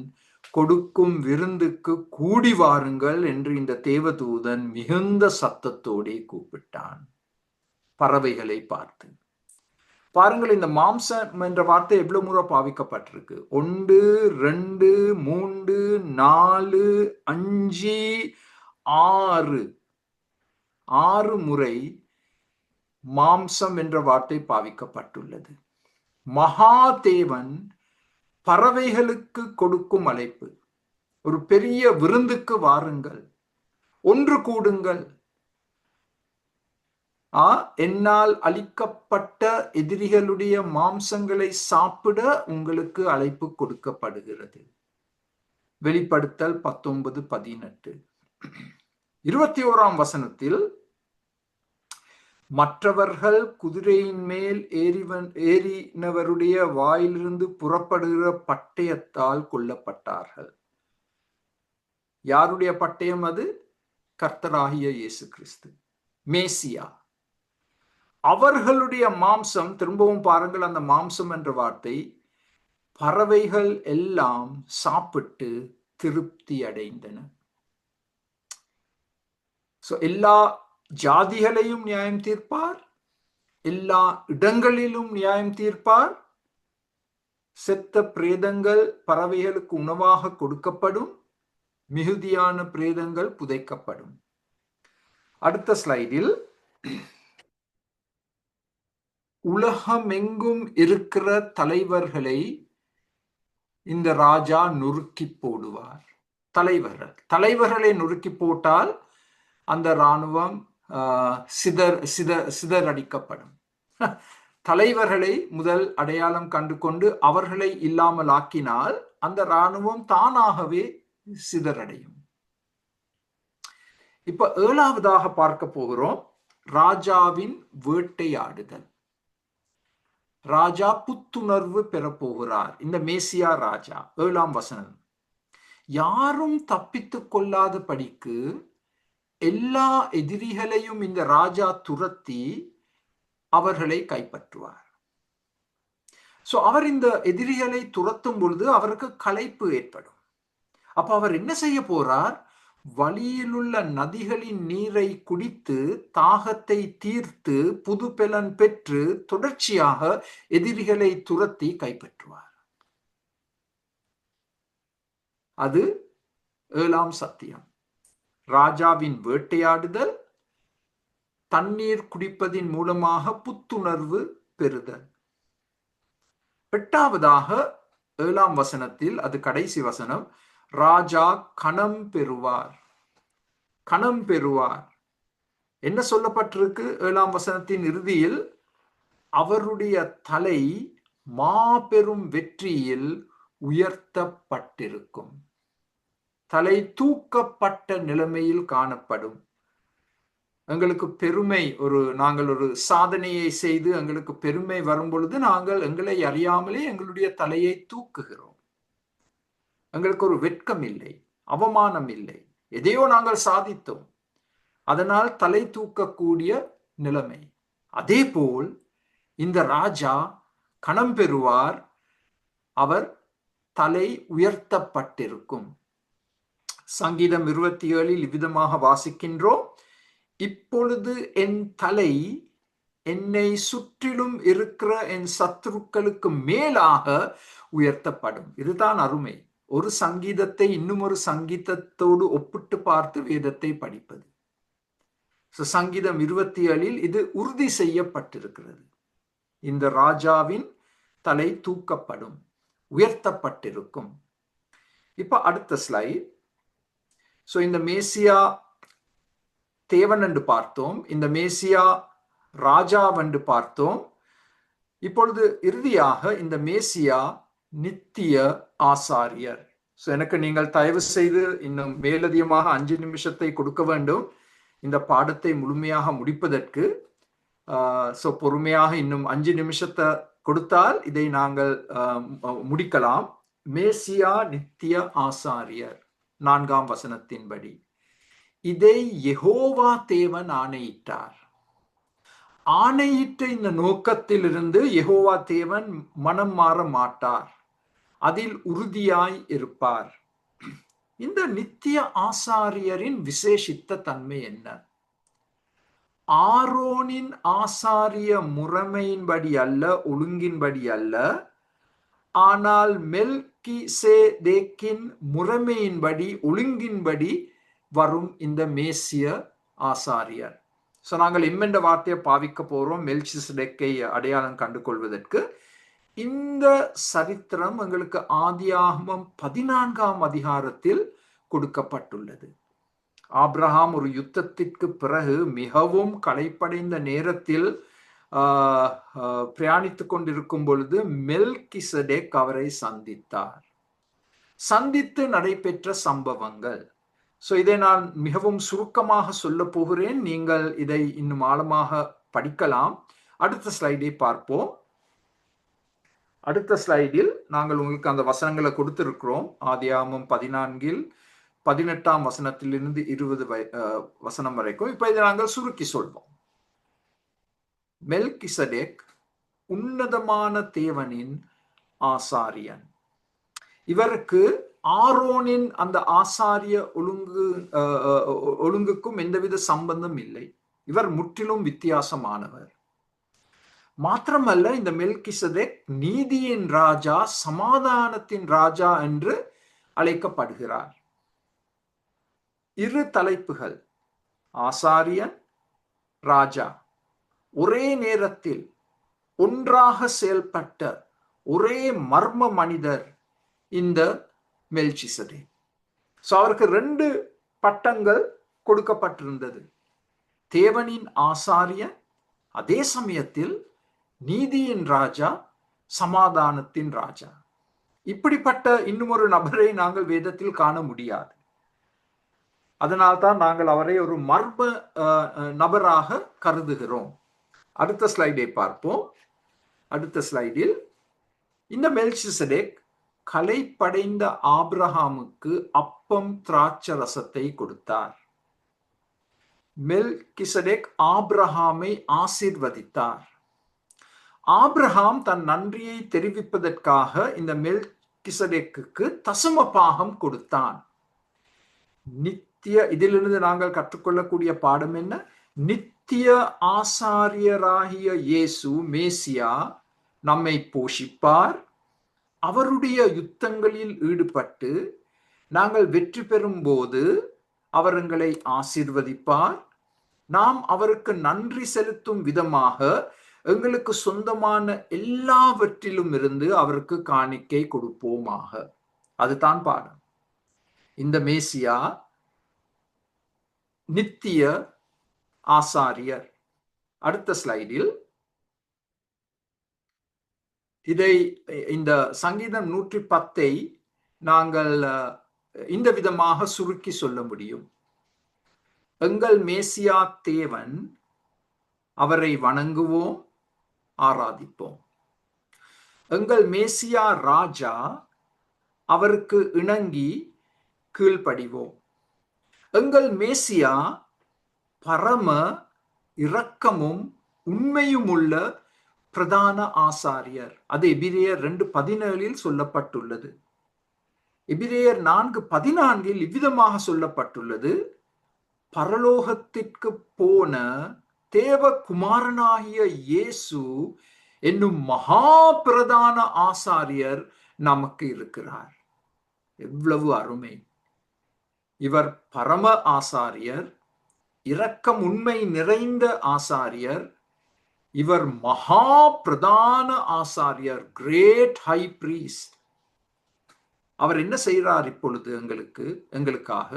கொடுக்கும் விருந்துக்கு கூடி வாருங்கள் என்று இந்த தேவதூதன் மிகுந்த சத்தத்தோடே கூப்பிட்டான். பறவைகளை பார்த்து பாருங்கள், இந்த மாம்சம் என்ற வார்த்தை எவ்வளவு முறை பாவிக்கப்பட்டிருக்கு? 1 2 3 4 5 6 முறை மாம்சம் என்ற வார்த்தை பாவிக்கப்பட்டுள்ளது. மகாதேவன் பறவைகளுக்கு கொடுக்கும் அழைப்பு, ஒரு பெரிய விருந்துக்கு வாருங்கள், ஒன்று கூடுங்கள், என்னால் அளிக்கப்பட்ட எதிரிகளுடைய மாம்சங்களை சாப்பிட உங்களுக்கு அழைப்பு கொடுக்கப்படுகிறது. வெளிப்படுத்தல் 19:18. 21ஆம் வசனத்தில் மற்றவர்கள் குதிரையின் மேல் ஏறினவருடைய வாயிலிருந்து புறப்படுகிற பட்டயத்தால் கொல்லப்பட்டார்கள். யாருடைய பட்டயம் அது? கர்த்தராகிய இயேசு கிறிஸ்து, மேசியா. அவர்களுடைய மாம்சம், திரும்பவும் பாருங்கள் அந்த மாம்சம் என்ற வார்த்தை, பறவைகள் எல்லாம் சாப்பிட்டு திருப்தி அடைந்தன. எல்லா ஜாதிகளையும் நியாயம் தீர்ப்பார், எல்லா இடங்களிலும் நியாயம் தீர்ப்பார். செத்த பிரேதங்கள் பறவைகளுக்கு உணவாக கொடுக்கப்படும், மிகுதியான பிரேதங்கள் புதைக்கப்படும். அடுத்த ஸ்லைடில் உலகமெங்கும் இருக்கிற தலைவர்களை இந்த ராஜா நொறுக்கி போடுவார். தலைவர்களை நொறுக்கி போட்டால் அந்த இராணுவம் சிதறடிக்கப்படும். தலைவர்களை முதல் அடையாளம் கண்டு கொண்டு அவர்களை இல்லாமல் ஆக்கினால் அந்த இராணுவம் தானாகவே சிதறடையும். இப்ப 7ஆவதாக பார்க்க போகிறோம், ராஜாவின் வேட்டையாடுதல். ராஜா புத்துணர்வு பெறப்போகிறார். இந்த மேசியா ராஜா, 7ஆம் வசனம், யாரும் தப்பித்துக் கொள்ளாத படிக்கு எல்லா எதிரிகளையும் இந்த ராஜா துரத்தி அவர்களை கைப்பற்றுவார். அவர் இந்த எதிரிகளை துரத்தும் பொழுது அவருக்கு களைப்பு ஏற்படும். அப்ப அவர் என்ன செய்ய போறார்? வழியிலுள்ள நதிகளின் நீரை குடித்து தாகத்தை தீர்த்து புதுப்பெலன் பெற்று தொடர்ச்சியாக எதிரிகளை துரத்தி கைப்பற்றுவார். அது 7ஆம் சத்தியம். ராஜாவின் வேட்டையாடுதல், தண்ணீர் குடிப்பதின் மூலமாக புத்துணர்வு பெறுதல். 8ஆவதாக 7ஆம் வசனத்தில், அது கடைசி வசனம், ராஜா கணம் பெறுவார். கணம் பெறுவார் என்ன சொல்லப்பட்டிருக்கு? 7ஆம் வசனத்தின் இறுதியில், அவருடைய தலை மாபெரும் வெற்றியில் உயர்த்தப்பட்டிருக்கும். தலை தூக்கப்பட்ட நிலைமையில் காணப்படும். எங்களுக்கு பெருமை, நாங்கள் ஒரு சாதனையை செய்து எங்களுக்கு பெருமை வரும் பொழுது நாங்கள் எங்களை அறியாமலே எங்களுடைய தலையை தூக்குகிறோம். எங்களுக்கு ஒரு வெட்கம் இல்லை, அவமானம் இல்லை, எதையோ நாங்கள் சாதித்தோம், அதனால் தலை தூக்கக்கூடிய நிலைமை. அதே போல் இந்த ராஜா கணம் பெறுவார், அவர் தலை உயர்த்தப்பட்டிருக்கும். சங்கீதம் 27 இவ்விதமாக வாசிக்கின்றோம், இப்பொழுது என் தலை என்னை சுற்றிலும் இருக்கிற என் சத்துருக்களுக்கு மேலாக உயர்த்தப்படும். இதுதான் அருமை. ஒரு சங்கீதத்தை இன்னும் ஒரு சங்கீதத்தோடு ஒப்பிட்டு பார்த்து வேதத்தை படிப்பது. சங்கீதம் 27 இது உறுதி செய்யப்பட்டிருக்கிறது. இந்த ராஜாவின் தலை தூக்கப்படும், உயர்த்தப்பட்டிருக்கும். இப்ப அடுத்த ஸ்லைட். இந்த மேசியா தேவன் என்று பார்த்தோம், இந்த மேசியா ராஜா என்று பார்த்தோம். இப்பொழுது இறுதியாக இந்த மேசியா நித்திய ஆசாரியர். எனக்கு நீங்கள் தயவு செய்து இன்னும் மேலதிகமாக 5 நிமிஷத்தை கொடுக்க வேண்டும் இந்த பாடத்தை முழுமையாக முடிப்பதற்கு. பொறுமையாக இன்னும் 5 நிமிஷத்தை கொடுத்தால் இதை நாங்கள் முடிக்கலாம். மேசியா நித்திய ஆசாரியர் 4ஆம் வசனத்தின்படி இதை யெகோவா தேவன் ஆணையிட்டார். ஆணையிட்ட இந்த நோக்கத்திலிருந்து யெகோவா தேவன் மனம் மாற மாட்டார், அதில் உறுதியாய் இருப்பார். இந்த நித்திய ஆசாரியரின் விசேஷித்த தன்மை என்ன? ஆரோனின் ஆசாரிய முறைமையின்படி அல்ல, ஒழுங்கின்படி அல்ல, ஆனால் மெல்கிசேதேக்கின் முறைமையின்படி ஒழுங்கின்படி வரும் இந்த மேசிய ஆசாரியர். நாங்கள் என்ற வார்த்தையை பாவிக்க போறோம் மெல்கிசேதேக்கை அடையாளம் கண்டு கொள்வதற்கு. இந்த சரித்திரம் எங்களுக்கு ஆதியாகமம் 14ஆம் அதிகாரத்தில் கொடுக்கப்பட்டுள்ளது. ஆபிரகாம் ஒரு யுத்தத்திற்கு பிறகு மிகவும் களைப்படைந்த நேரத்தில் பிரயாணித்துக் கொண்டிருக்கும் பொழுது மெல்கிசேதேக் அவரை சந்தித்தார். சந்தித்து நடைபெற்ற சம்பவங்கள். இதை நான் மிகவும் சுருக்கமாக சொல்ல போகிறேன். நீங்கள் இதை இன்னும் ஆழமாக படிக்கலாம். அடுத்த ஸ்லைடை பார்ப்போம். அடுத்த ஸ்லைடில் நாங்கள் உங்களுக்கு அந்த வசனங்களை கொடுத்திருக்கிறோம். ஆதியாகமம் 14 18ஆம் வசனத்திலிருந்து 20 வசனம் வரைக்கும். இப்ப இதை நாங்கள் சுருக்கி சொல்வோம். மெல்கிசேதேக் உன்னதமான தேவனின் ஆசாரியன். இவருக்கு ஆரோனின் அந்த ஆசாரிய ஒழுங்குக்கும் எந்தவித சம்பந்தம் இல்லை. இவர் முற்றிலும் வித்தியாசமானவர். மாத்திரமல்ல, இந்த மெல்கிசேதேக் நீதியின் ராஜா, சமாதானத்தின் ராஜா என்று அழைக்கப்படுகிறார். 2 தலைப்புகள், ஆசாரியன், ராஜா, ஒரே நேரத்தில் ஒன்றாக செயல்பட்ட ஒரே மர்ம மனிதர் இந்த மெல்கிசேதேக். அவருக்கு 2 பட்டங்கள் கொடுக்கப்பட்டிருந்தது. தேவனின் ஆசாரியன், அதே சமயத்தில் நீதியின் ராஜா, சமாதானத்தின் ராஜா. இப்படிப்பட்ட இன்னும் ஒரு நபரை நாங்கள் வேதத்தில் காண முடியாது. அதனால்தான் நாங்கள் அவரை ஒரு மர்ம நபராக கருதுகிறோம். அடுத்த ஸ்லைடை பார்ப்போம். அடுத்த ஸ்லைடில் இந்த மெல்கிசேதேக் களைப்படைந்த ஆபிரகாமுக்கு அப்பம் திராட்சை ரசத்தை கொடுத்தார். மெல்கிசேதேக் ஆபிரகாமை ஆசீர்வதித்தார். ஆபிரகாம் தன் நன்றியை தெரிவிப்பதற்காக இந்த மெல்கிசேதேக்குக்கு தசம பாகம் கொடுத்தான். இதிலிருந்து நாங்கள் கற்றுக்கொள்ளக்கூடிய பாடம் என்ன? நித்திய ஆசாரியராகிய இயேசு மேசியா நம்மை போஷிப்பார். அவருடைய யுத்தங்களில் ஈடுபட்டு நாங்கள் வெற்றி பெறும் போது அவர் எங்களை ஆசீர்வதிப்பார். நாம் அவருக்கு நன்றி செலுத்தும் விதமாக எங்களுக்கு சொந்தமான எல்லாவற்றிலும் இருந்து அவருக்கு காணிக்கை கொடுப்போமாக. அதுதான் பாடம். இந்த மேசியா நித்திய ஆசாரியர். அடுத்த ஸ்லைடில் இந்த சங்கீதம் 110 நாங்கள் இந்த விதமாக சுருக்கி சொல்ல முடியும். எங்கள் மேசியா தேவன், அவரை வணங்குவோம், ஆராதிப்போம். எங்கள் மேசியா ராஜா, அவருக்கு இணங்கி கீழ்ப்படிவோம். எங்கள் மேசியா பரம இரக்கமும் உண்மையும் உள்ள பிரதான ஆசாரியர். அது எபிரேயர் 2:17 சொல்லப்பட்டுள்ளது. எபிரேயர் 4:14 இவ்விதமாக சொல்லப்பட்டுள்ளது: பரலோகத்திற்கு போன தேவகுமாரனாகிய இயேசு என்னும் மகா பிரதான ஆசாரியர் நமக்கு இருக்கிறார். எவ்வளவு அருமை! இவர் பரம ஆசாரியர், இரக்கம் உண்மை நிறைந்த ஆசாரியர். இவர் மகா பிரதான ஆசாரியர், கிரேட் ஹை பிரீஸ்ட். அவர் என்ன செய்கிறார் இப்பொழுது? எங்களுக்காக,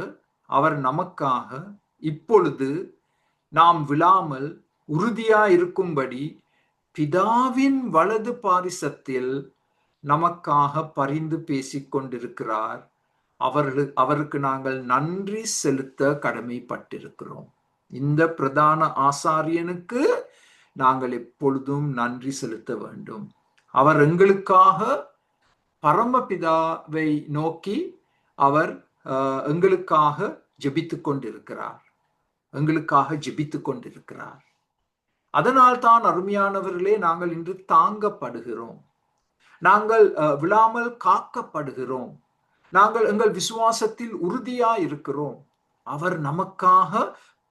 அவர் நமக்காக இப்பொழுது நாம் விழாமல் உறுதியா இருக்கும்படி பிதாவின் வலது பாரிசத்தில் நமக்காக பரிந்து பேசிக் கொண்டிருக்கிறார். அவருக்கு நாங்கள் நன்றி செலுத்த கடமைப்பட்டிருக்கிறோம். இந்த பிரதான ஆசாரியனுக்கு நாங்கள் எப்பொழுதும் நன்றி செலுத்த வேண்டும். அவர் எங்களுக்காக பரமபிதாவை நோக்கி அவர் எங்களுக்காக ஜெபித்துக் கொண்டிருக்கிறார். அதனால் தான் அருமையானவர்களே, நாங்கள் இன்று தாங்கப்படுகிறோம், நாங்கள் விழாமல் காக்கப்படுகிறோம், நாங்கள் எங்கள் விசுவாசத்தில் உறுதியா இருக்கிறோம். அவர் நமக்காக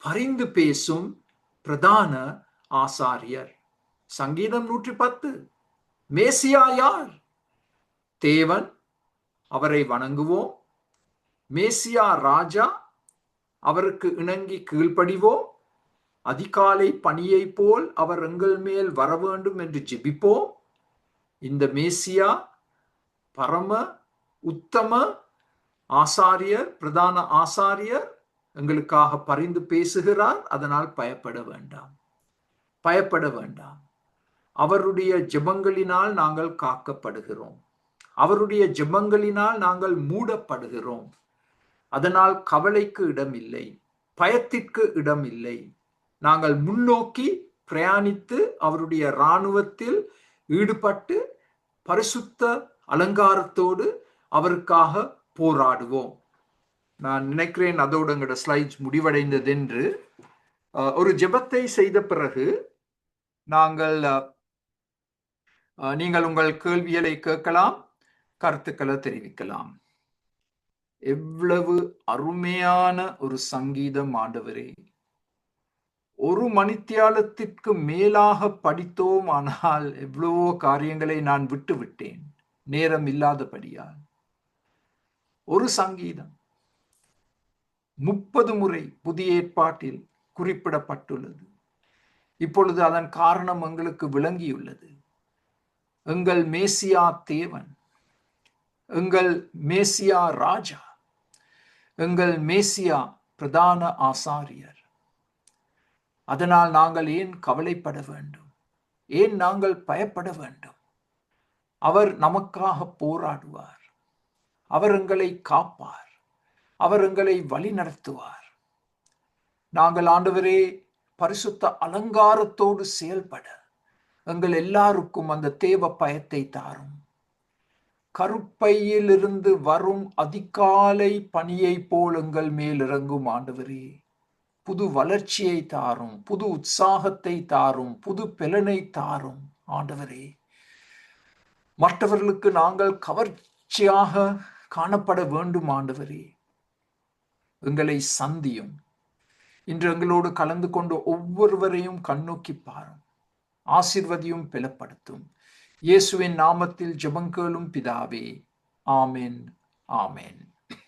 பரிந்து பேசும் பிரதான ஆசாரியர். சங்கீதம் 110. மேசியா யார்? தேவன், அவரை வணங்குவோம். மேசியா ராஜா, அவருக்கு இணங்கி கீழ்ப்படிவோம். அதிகாலை பணியை போல் அவர் எங்கள் மேல் வர வேண்டும் என்று ஜெபிப்போம். இந்த மேசியா பரம உத்தம ஆசாரியர், பிரதான ஆசாரியர் எங்களுக்காக பரிந்து பேசுகிறார். அதனால் பயப்பட வேண்டாம். அவருடைய ஜெபங்களினால் நாங்கள் காக்கப்படுகிறோம். அவருடைய ஜெபங்களினால் நாங்கள் மூடப்படுகிறோம். அதனால் கவலைக்கு இடமில்லை, பயத்திற்கு இடமில்லை. நாங்கள் முன்னோக்கி பிரயாணித்து அவருடைய இராணுவத்தில் ஈடுபட்டு பரிசுத்த அலங்காரத்தோடு அவருக்காக போராடுவோம். நான் நினைக்கிறேன் அதோடு எங்களோட ஸ்லைட்ஸ் முடிவடைந்தது என்று. ஒரு ஜெபத்தை செய்த பிறகு நீங்கள் உங்கள் கேள்விகளை கேட்கலாம், கருத்துக்களை தெரிவிக்கலாம். எவ்வளவு அருமையான ஒரு சங்கீதம் ஆண்டவரே! ஒரு மணித்தியாலத்திற்கு மேலாக படித்தோம். ஆனால் எவ்வளவோ காரியங்களை நான் விட்டுவிட்டேன், நேரம் இல்லாதபடியால். ஒரு சங்கீதம் 30 முறை புதிய ஏற்பாட்டில் குறிப்பிடப்பட்டுள்ளது. இப்பொழுது அதன் காரணம் எங்களுக்கு விளங்கியுள்ளது. எங்கள் மேசியா தேவன், எங்கள் மேசியா ராஜா, எங்கள் மேசியா பிரதான ஆசாரியர். அதனால் நாங்கள் ஏன் கவலைப்பட வேண்டும்? ஏன் நாங்கள் பயப்பட வேண்டும்? அவர் நமக்காக போராடுவார். அவர் எங்களை காப்பார். அவர் எங்களை வழி நடத்துவார். நாங்கள் ஆண்டவரே பரிசுத்த அலங்காரத்தோடு செயல்பட எங்கள் எல்லாருக்கும் அந்த தேவ பயத்தை தாரும். கருப்பையிலிருந்து வரும் அதிகாலை பனியை போல் எங்கள் மேல் இறங்கும் ஆண்டவரே. புது வளர்ச்சியை தாரும், புது உற்சாகத்தை தாரும், புது பலனை தாரும் ஆண்டவரே. மற்றவர்களுக்கு நாங்கள் கவர்ச்சியாக காணப்பட வேண்டும் ஆண்டவரே. எங்களை சந்தியும். இன்று எங்களோடு கலந்து கொண்டு ஒவ்வொருவரையும் கண்ணோக்கி பாரும், ஆசீர்வதியும் பலப்படுத்தும். இயேசுவின் நாமத்தில் ஜெபங்கேளும் பிதாவே. ஆமென், ஆமென்.